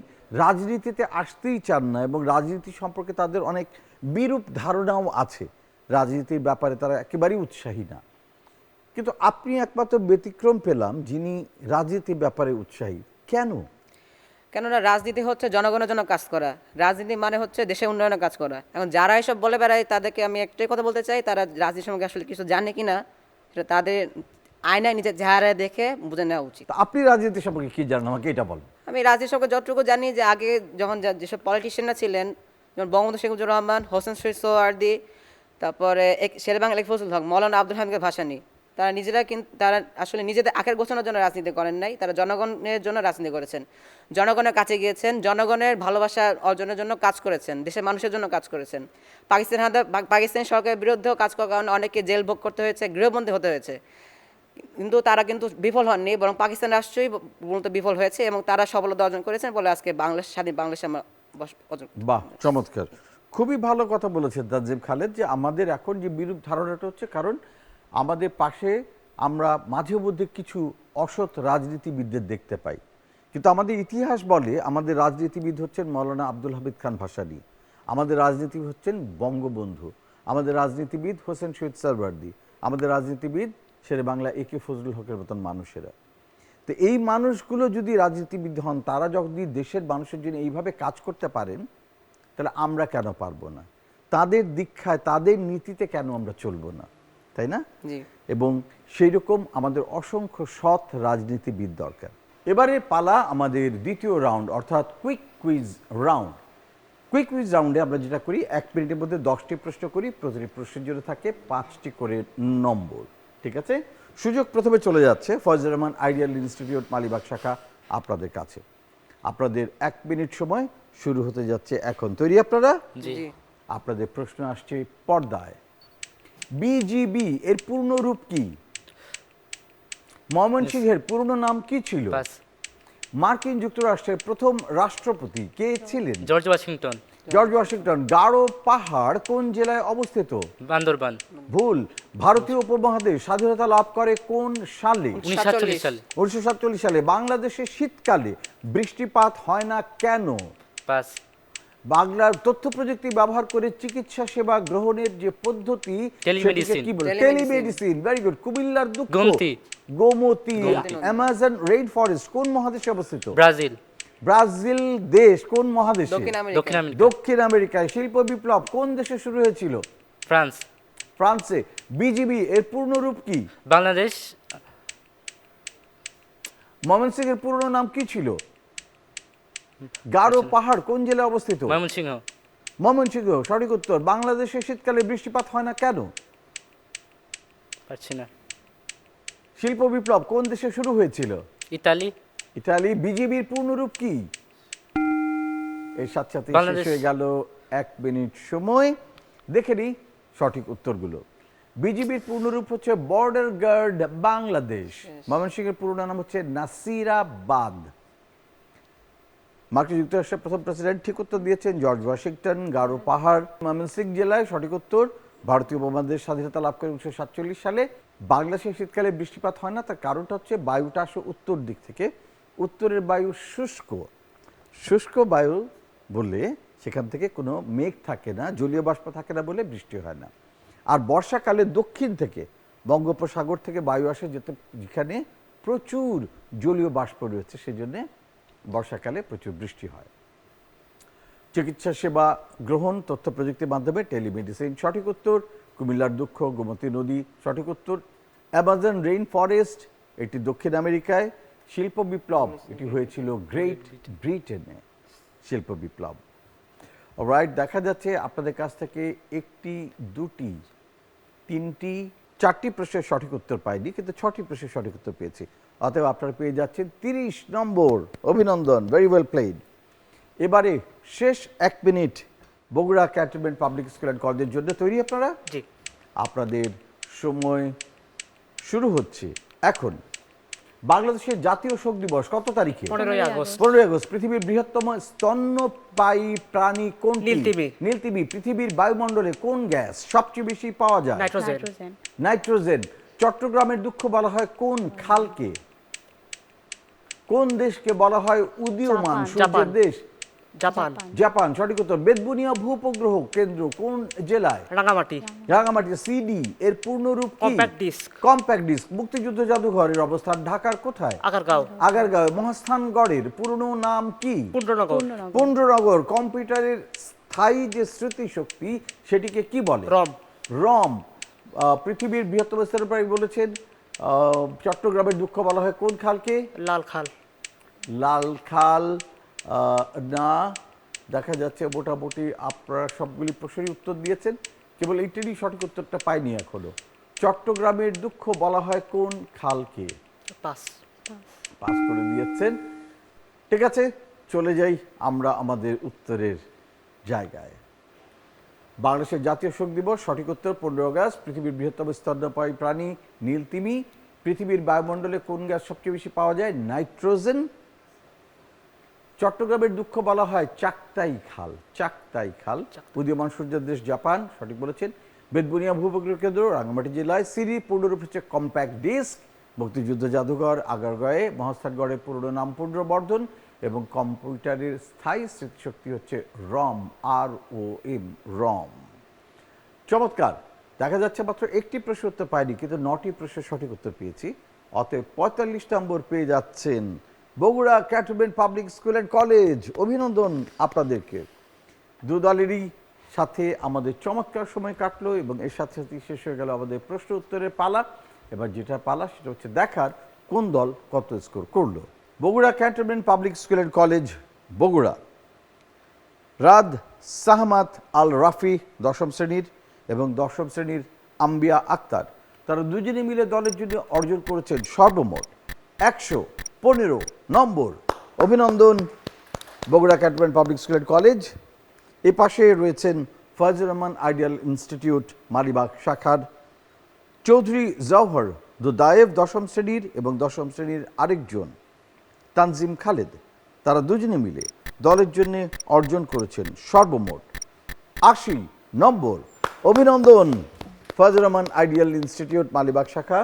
রাজনীতিতে আসতেই চান না, এবং রাজনীতি সম্পর্কে তাদের অনেক বিরূপ ধারণাও আছে, রাজনীতির ব্যাপারে তারা একেবারেই উৎসাহী না। কিন্তু আপনি একমাত্র ব্যতিক্রম পেলাম যিনি রাজনীতির ব্যাপারে উৎসাহী। কেন? কেননা রাজনীতি হচ্ছে জনগণের জন্য কাজ করা, রাজনীতি মানে হচ্ছে দেশের উন্নয়নের কাজ করা। এখন যারা এসব বলে বেড়ায় তাদেরকে আমি একটাই কথা বলতে চাই, তারা রাজনীতির সম্পর্কে আসলে কিছু জানে কি না সেটা তাদের আয়নায় নিজের চেহারা দেখে বুঝে নেওয়া উচিত। তো আপনি রাজনীতি সম্পর্কে কি জানেন, আমাকে এটা বলেন। আমি রাজনীতি সম্পর্কে যতটুকু জানি যে আগে যখন যেসব পলিটিশিয়ানরা ছিলেন, যেমন বঙ্গবন্ধু শেখ মুজিবুর রহমান, হোসেন শহীদ সোহরাওয়ার্দী, তারপরে শেরেবাংলা ফজলুল হক, মৌলানা আব্দুল হামিদ ভাসানী, তারা নিজেরা কিন্তু তারা আসলে নিজেদের আখের গোছানোর জন্য রাজনীতি করেন নাই, তারা জনগণের জন্য রাজনীতি করেছেন, জনগণের কাছে গিয়েছেন, জনগণের ভালোবাসা অর্জনের জন্য কাজ করেছেন, দেশের মানুষের জন্য কাজ করেছেন। পাকিস্তানি সরকারের বিরুদ্ধেও কাজ করার কারণে অনেকে জেল ভোগ করতে হয়েছে, গৃহবন্দী হতে হয়েছে, কিন্তু তারা কিন্তু বিফল হননি, বরং পাকিস্তান রাষ্ট্রই মূলত বিফল হয়েছে এবং তারা সফলতা অর্জন করেছেন বলে আজকে বাংলাদেশ স্বাধীন বাংলাদেশ আমরা অর্জন। বাহ, চমৎকার, খুবই ভালো কথা বলেছেন তানজিম খালেদ, যে আমাদের এখন যে বিরূপ ধারণাটা হচ্ছে কারণ আমাদের পাশে আমরা মাঝে মধ্যে কিছু অসৎ রাজনীতিবিদদের দেখতে পাই, কিন্তু আমাদের ইতিহাস বলে আমাদের রাজনীতিবিদ হচ্ছেন মৌলানা আব্দুল হামিদ খান ভাসানী, আমাদের রাজনীতিবিদ হচ্ছেন বঙ্গবন্ধু, আমাদের রাজনীতিবিদ হোসেন শহীদ সোহরাওয়ার্দী, আমাদের রাজনীতিবিদ শেরে বাংলা একে ফজলুল হকের মতন মানুষেরা। তো এই মানুষগুলো যদি রাজনীতিবিদ হন, তারা যদি দেশের মানুষের জন্য এইভাবে কাজ করতে পারেন, তাহলে আমরা কেন পারবো না? তাদের দীক্ষায়, তাদের নীতিতে কেন আমরা চলবো না, তাই না? জি। এবং সেই রকম আমাদের অসংখ্য সৎ রাজনীতিবিদ দরকার। এবারে পালা আমাদের দ্বিতীয় রাউন্ড, অর্থাৎ quick quiz round. Quick quiz রাউন্ডে আমরা যেটা করি, 1 মিনিটের মধ্যে 10টি প্রশ্ন করি, প্রতিটি প্রশ্নের জন্য থাকে 5টি করে নম্বর, ঠিক আছে? সুযোগ প্রথমে চলে যাচ্ছে ফয়জুর রহমান আইডিয়াল ইনস্টিটিউট মালিবাগ শাখা আপনাদের কাছে। আপনাদের 1 মিনিট সময় শুরু হতে যাচ্ছে এখন। তৈরি আপনারা? জি। আপনাদের প্রশ্ন আসছে পর্দায়। বিজিবি এর পূর্ণ রূপ কি? ময়মনসিংহের পুরনো নাম কি ছিল? পাস। মার্কিন যুক্তরাষ্ট্রের প্রথম রাষ্ট্রপতি কে ছিলেন? George Washington. George Washington. Garo পাহাড় কোন জেলায় অবস্থিত? বান্দরবান। ভুল। ভারতীয় উপমহাদেশ স্বাধীনতা লাভ করে কোন সালে? 1947 সালে। 1947 সালে। বাংলাদেশে শীতকালে বৃষ্টিপাত হয় না কেন? পাস। বাংলার তথ্য প্রযুক্তি ব্যবহার করে চিকিৎসা সেবা গ্রহণের যে পদ্ধতি টেলিমেডিসিন। সেটিকে কি বলে? টেলিমেডিসিন। Very good. কুমিল্লার দুঃখ Gomti. Gomti. Amazon rain forest কোন মহাদেশে অবস্থিত? ব্রাজিল। ব্রাজিল দেশ কোন মহাদেশে? দক্ষিণ দক্ষিণ আমেরিকা। আমেরিকা। দক্ষিণ আমেরিকায়। শিল্প বিপ্লব কোন দেশে শুরু হয়েছিল? ফ্রান্স। ফ্রান্সে। বিজিবি এর পূর্ণ রূপ কি? বাংলাদেশ ময়মনসিংহের পুরনো নাম কি ছিল? গারো পাহাড় কোন জেলায় অবস্থিত? ময়মনসিংহ। ময়মনসিংহ সঠিক উত্তর। বাংলাদেশে শীতকালে বৃষ্টিপাত হয় না কেন? পারছি না। শিল্প বিপ্লব কোন দেশে শুরু হয়েছিল? ইতালি। ইতালি। বিজিবির পূর্ণরূপ কি? এর সাথে সাথে শেষ বাংলাদেশ। হয়ে গেল 1 মিনিট সময়। দেখে নিই সঠিক উত্তরগুলো। বিজিবির পূর্ণরূপ হচ্ছে বর্ডার গার্ড বাংলাদেশ। ময়মনসিংহের পুরো নাম হচ্ছে নাসিরাবাদ। মার্কিন যুক্তরাষ্ট্রের প্রথম প্রেসিডেন্ট ঠিক উত্তর দিয়েছেন জর্জ ওয়াশিংটন। গারো পাহাড় ময়মনসিংহ জেলায় সঠিক উত্তর। ভারতীয় উপমহাদেশ স্বাধীনতা লাভ করে 1947 সালে। বাংলাদেশে শীতকালে বৃষ্টিপাত হয় না, তার কারণটা হচ্ছে বায়ুটা আসে উত্তর দিক থেকে। উত্তরের বায়ু শুষ্ক, শুষ্ক বায়ু বলে সেখান থেকে কোনো মেঘ থাকে না, জলীয় বাষ্প থাকে না বলে বৃষ্টি হয় না। আর বর্ষাকালে দক্ষিণ থেকে বঙ্গোপসাগর থেকে বায়ু আসে যেখানে প্রচুর জলীয় বাষ্প রয়েছে, সেজন্য বর্ষাকালে প্রচুর বৃষ্টি হয়। চিকিৎসা সেবা গ্রহণ তথ্য প্রযুক্তির মাধ্যমে টেলিমেডিসিন সঠিক উত্তর। কুমিল্লার দুঃখ গোমতী নদী সঠিক উত্তর। অ্যামাজন রেইন ফরেস্ট এটি দক্ষিণ আমেরিকায়। শিল্প বিপ্লব এটি হয়েছিল গ্রেট ব্রিটেনে। শিল্প বিপ্লব। অলরাইট, দেখা যাচ্ছে আপনাদের কাছ থেকে একটি, দুটি, তিনটি, 4টি প্রশ্নের সঠিক উত্তর পাইনি, কিন্তু 6টি প্রশ্নের সঠিক উত্তর পেয়েছি। অতএব আপনারা পেয়ে যাচ্ছেন 30 নম্বর। অভিনন্দন, ভেরি ওয়েল প্লেড। এবারে শেষ 1 minute Bogura cantonment public school and কলেজের জন্য তৈরি আপনারা? জি। আপনাদের সময় শুরু হচ্ছে এখন। বাংলাদেশের জাতীয় শোক দিবস কত তারিখে? 15ই আগস্ট। 15ই আগস্ট। পৃথিবীর বৃহত্তম স্তন্যপায়ী প্রাণী কোনটি? নীলতিমি। নীলতিমি। পৃথিবীর বায়ুমণ্ডলে কোন গ্যাস সবচেয়ে বেশি পাওয়া যায়? নাইট্রোজেন। নাইট্রোজেন। নাইট্রোজেন। চট্টগ্রামের দুঃখ বলা হয় কোন খালকে? কোন দেশকে বলা হয় উদীয়মান জাপান। সূর্যের জাপান। দেশ? জাপান। জাপান সঠিক উত্তর। বেতবুনিয়া ভূপগ্রহ কেন্দ্র কোন জেলায়? রাঙামাটি। রাঙামাটি। সিডি এর পূর্ণরূপ কি? Compact disc. Compact disc. মুক্তিযুদ্ধ জাদুঘরের অবস্থান ঢাকার কোথায়? আগারগাঁও। আগারগাঁও। মহাস্থানগড়ের পুরনো নাম কি? পুণ্ডনগর। পুণ্ডনগর। কম্পিউটারের স্থায়ী যে স্মৃতিশক্তি সেটিকে কি বলে? রম। রম। পৃথিবীর বৃহত্তম স্তন্যপায়ী বলেছেন। চট্টগ্রামের দুঃখ বলা হয় কোন খালকে? লাল খাল। লাল খাল না। দেখা যাচ্ছে মোটামুটি আপনারা সবগুলি প্রশ্নেরই উত্তর দিয়েছেন, কেবল এইটারই সঠিক উত্তরটা পাইনি এখনো। চট্টগ্রামের দুঃখ বলা হয় কোন খালকে? পাস। পাস করে দিয়েছেন। ঠিক আছে, চলে যাই আমরা আমাদের উত্তরের জায়গায়। বাংলাদেশের জাতীয় শোক দিবস সঠিক উত্তর 15 আগস্ট। পৃথিবীর বৃহত্তম স্তন্যপায়ী প্রাণী নীলতিমি। পৃথিবীর বায়ুমণ্ডলে কোন গ্যাস সবচেয়ে বেশি পাওয়া যায়? নাইট্রোজেন। চট্টগ্রামের দুঃখ বলা হয় চাকতাই খাল। চাকতাই খাল। উদীয়মান সূর্যের দেশ জাপান সঠিক বলেছেন। বেতবুনিয়া ভূপগ্রহ কেন্দ্র রাঙামাটি জেলায়। সিডি পূর্ণরূপ হচ্ছে কম্প্যাক্ট ডিস্ক। মুক্তিযুদ্ধ জাদুঘর আগারগাঁয়ে। মহাস্থানগড়ের পুরনো নাম পুণ্ড্রবর্ধন। এবং কম্পিউটারের স্থায়ী স্মৃতিশক্তি হচ্ছে রম, ROM, রম। চমৎকার। দেখা যাচ্ছে মাত্র একটি প্রশ্ন উত্তর পাইনি, কিন্তু 9টি প্রশ্নের সঠিক উত্তর পেয়েছি। অতএব 45 নম্বর পেয়ে যাচ্ছেন Bogura cantonment public school and college. অভিনন্দন আপনাদেরকে। দু দলেরই সাথে আমাদের চমৎকার সময় কাটলো এবং এর সাথে সাথে শেষ হয়ে গেল আমাদের প্রশ্ন উত্তরের পালা। এবার যেটা পালা সেটা হচ্ছে দেখার কোন দল কত স্কোর করলো। Bogura cantonment public school and college Bogura. Raad Sahmat Al Rafi 10ম শ্রেণীর এবং 10ম শ্রেণীর আম্বিয়া আক্তার, তারা দুজনে মিলে দলের জন্য অর্জন করেছেন সর্বমোট 115 নম্বর। অভিনন্দন Bogura cantonment public school and college. এ পাশে রয়েছেন ফজলুর রহমান আইডিয়াল ইনস্টিটিউট মালিবাগ শাখার চৌধুরী জওহর দুদায়েব 10ম শ্রেণীর এবং 10ম শ্রেণীর আরেকজন তানজিম খালেদ, তারা দুজনে মিলে দলের জন্য অর্জন করেছেন সর্বমোট 80 নম্বর। অভিনন্দন ফজলুর রহমান আইডিয়াল ইনস্টিটিউট মালিবাগ শাখা।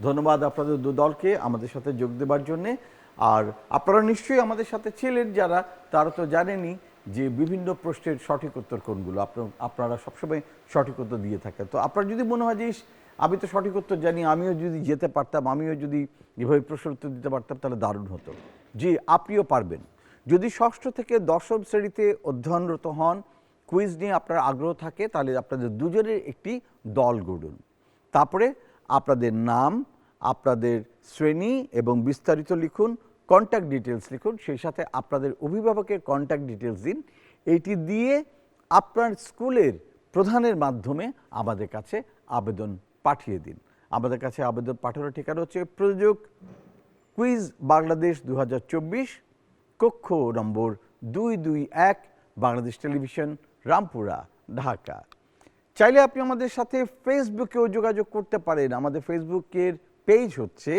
ধন্যবাদ আপনাদের দু দলকে আমাদের সাথে যোগ দেওয়ার জন্যে। আর আপনারা নিশ্চয়ই আমাদের সাথে ছিলেন যারা, তারা তো জানেনই যে বিভিন্ন প্রশ্নের সঠিক উত্তর কোনগুলো। আপনারা সবসময় সঠিক উত্তর দিয়ে থাকেন। তো আপনার যদি মনে হয় যে আমি তো সঠিক উত্তর জানি, আমিও যদি যেতে পারতাম, আমিও যদি এভাবে প্রশ্নের উত্তর দিতে পারতাম, তাহলে দারুণ হতো। জি, আপনিও পারবেন। যদি 6ষ্ঠ থেকে 10ম শ্রেণীতে অধ্যয়নরত হন, কুইজ নিয়ে আপনার আগ্রহ থাকে, তাহলে আপনাদের দুজনের একটি দল গড়ুন। তারপরে আপনাদের নাম আপনাদের শ্রেণী এবং বিস্তারিত লিখুন, কন্ট্যাক্ট ডিটেলস লিখুন, সেই সাথে আপনাদের অভিভাবকের কন্ট্যাক্ট ডিটেলস দিন। এইটি দিয়ে আপনার স্কুলের প্রধানের মাধ্যমে আমাদের কাছে আবেদন পাঠিয়ে দিন। আমাদের কাছে আবেদন পাঠানোর ঠিকানা হচ্ছে প্রযোজক কুইজ বাংলাদেশ 2024, কক্ষ নম্বর 221, বাংলাদেশ টেলিভিশন, রামপুরা, ঢাকা। চাইলে আপনি আমাদের সাথে ফেসবুকেও যোগাযোগ করতে পারেন। আমাদের ফেসবুকের পেজ হচ্ছে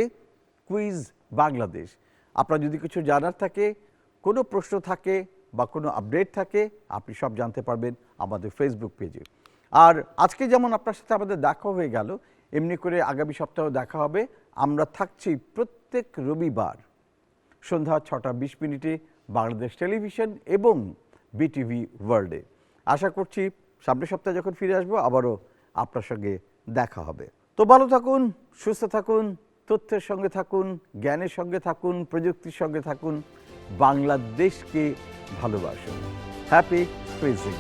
কুইজ বাংলাদেশ। আপনার যদি কিছু জানার থাকে, কোনো প্রশ্ন থাকে বা কোনো আপডেট থাকে, আপনি সব জানতে পারবেন আমাদের ফেসবুক পেজে। আর আজকে যেমন আপনার সাথে আমাদের দেখা হয়ে গেল, এমনি করে আগামী সপ্তাহে দেখা হবে। আমরা থাকছি প্রত্যেক রবিবার সন্ধ্যা 6:20 বাংলাদেশ টেলিভিশন এবং বিটিভি ওয়ার্ল্ডে। আশা করছি সামনের সপ্তাহে যখন ফিরে আসবো আবারও আপনার সঙ্গে দেখা হবে। তো ভালো থাকুন, সুস্থ থাকুন, তথ্যের সঙ্গে থাকুন, জ্ঞানের সঙ্গে থাকুন, প্রযুক্তির সঙ্গে থাকুন। বাংলাদেশকে ভালোবাসুন। Happy cuisine.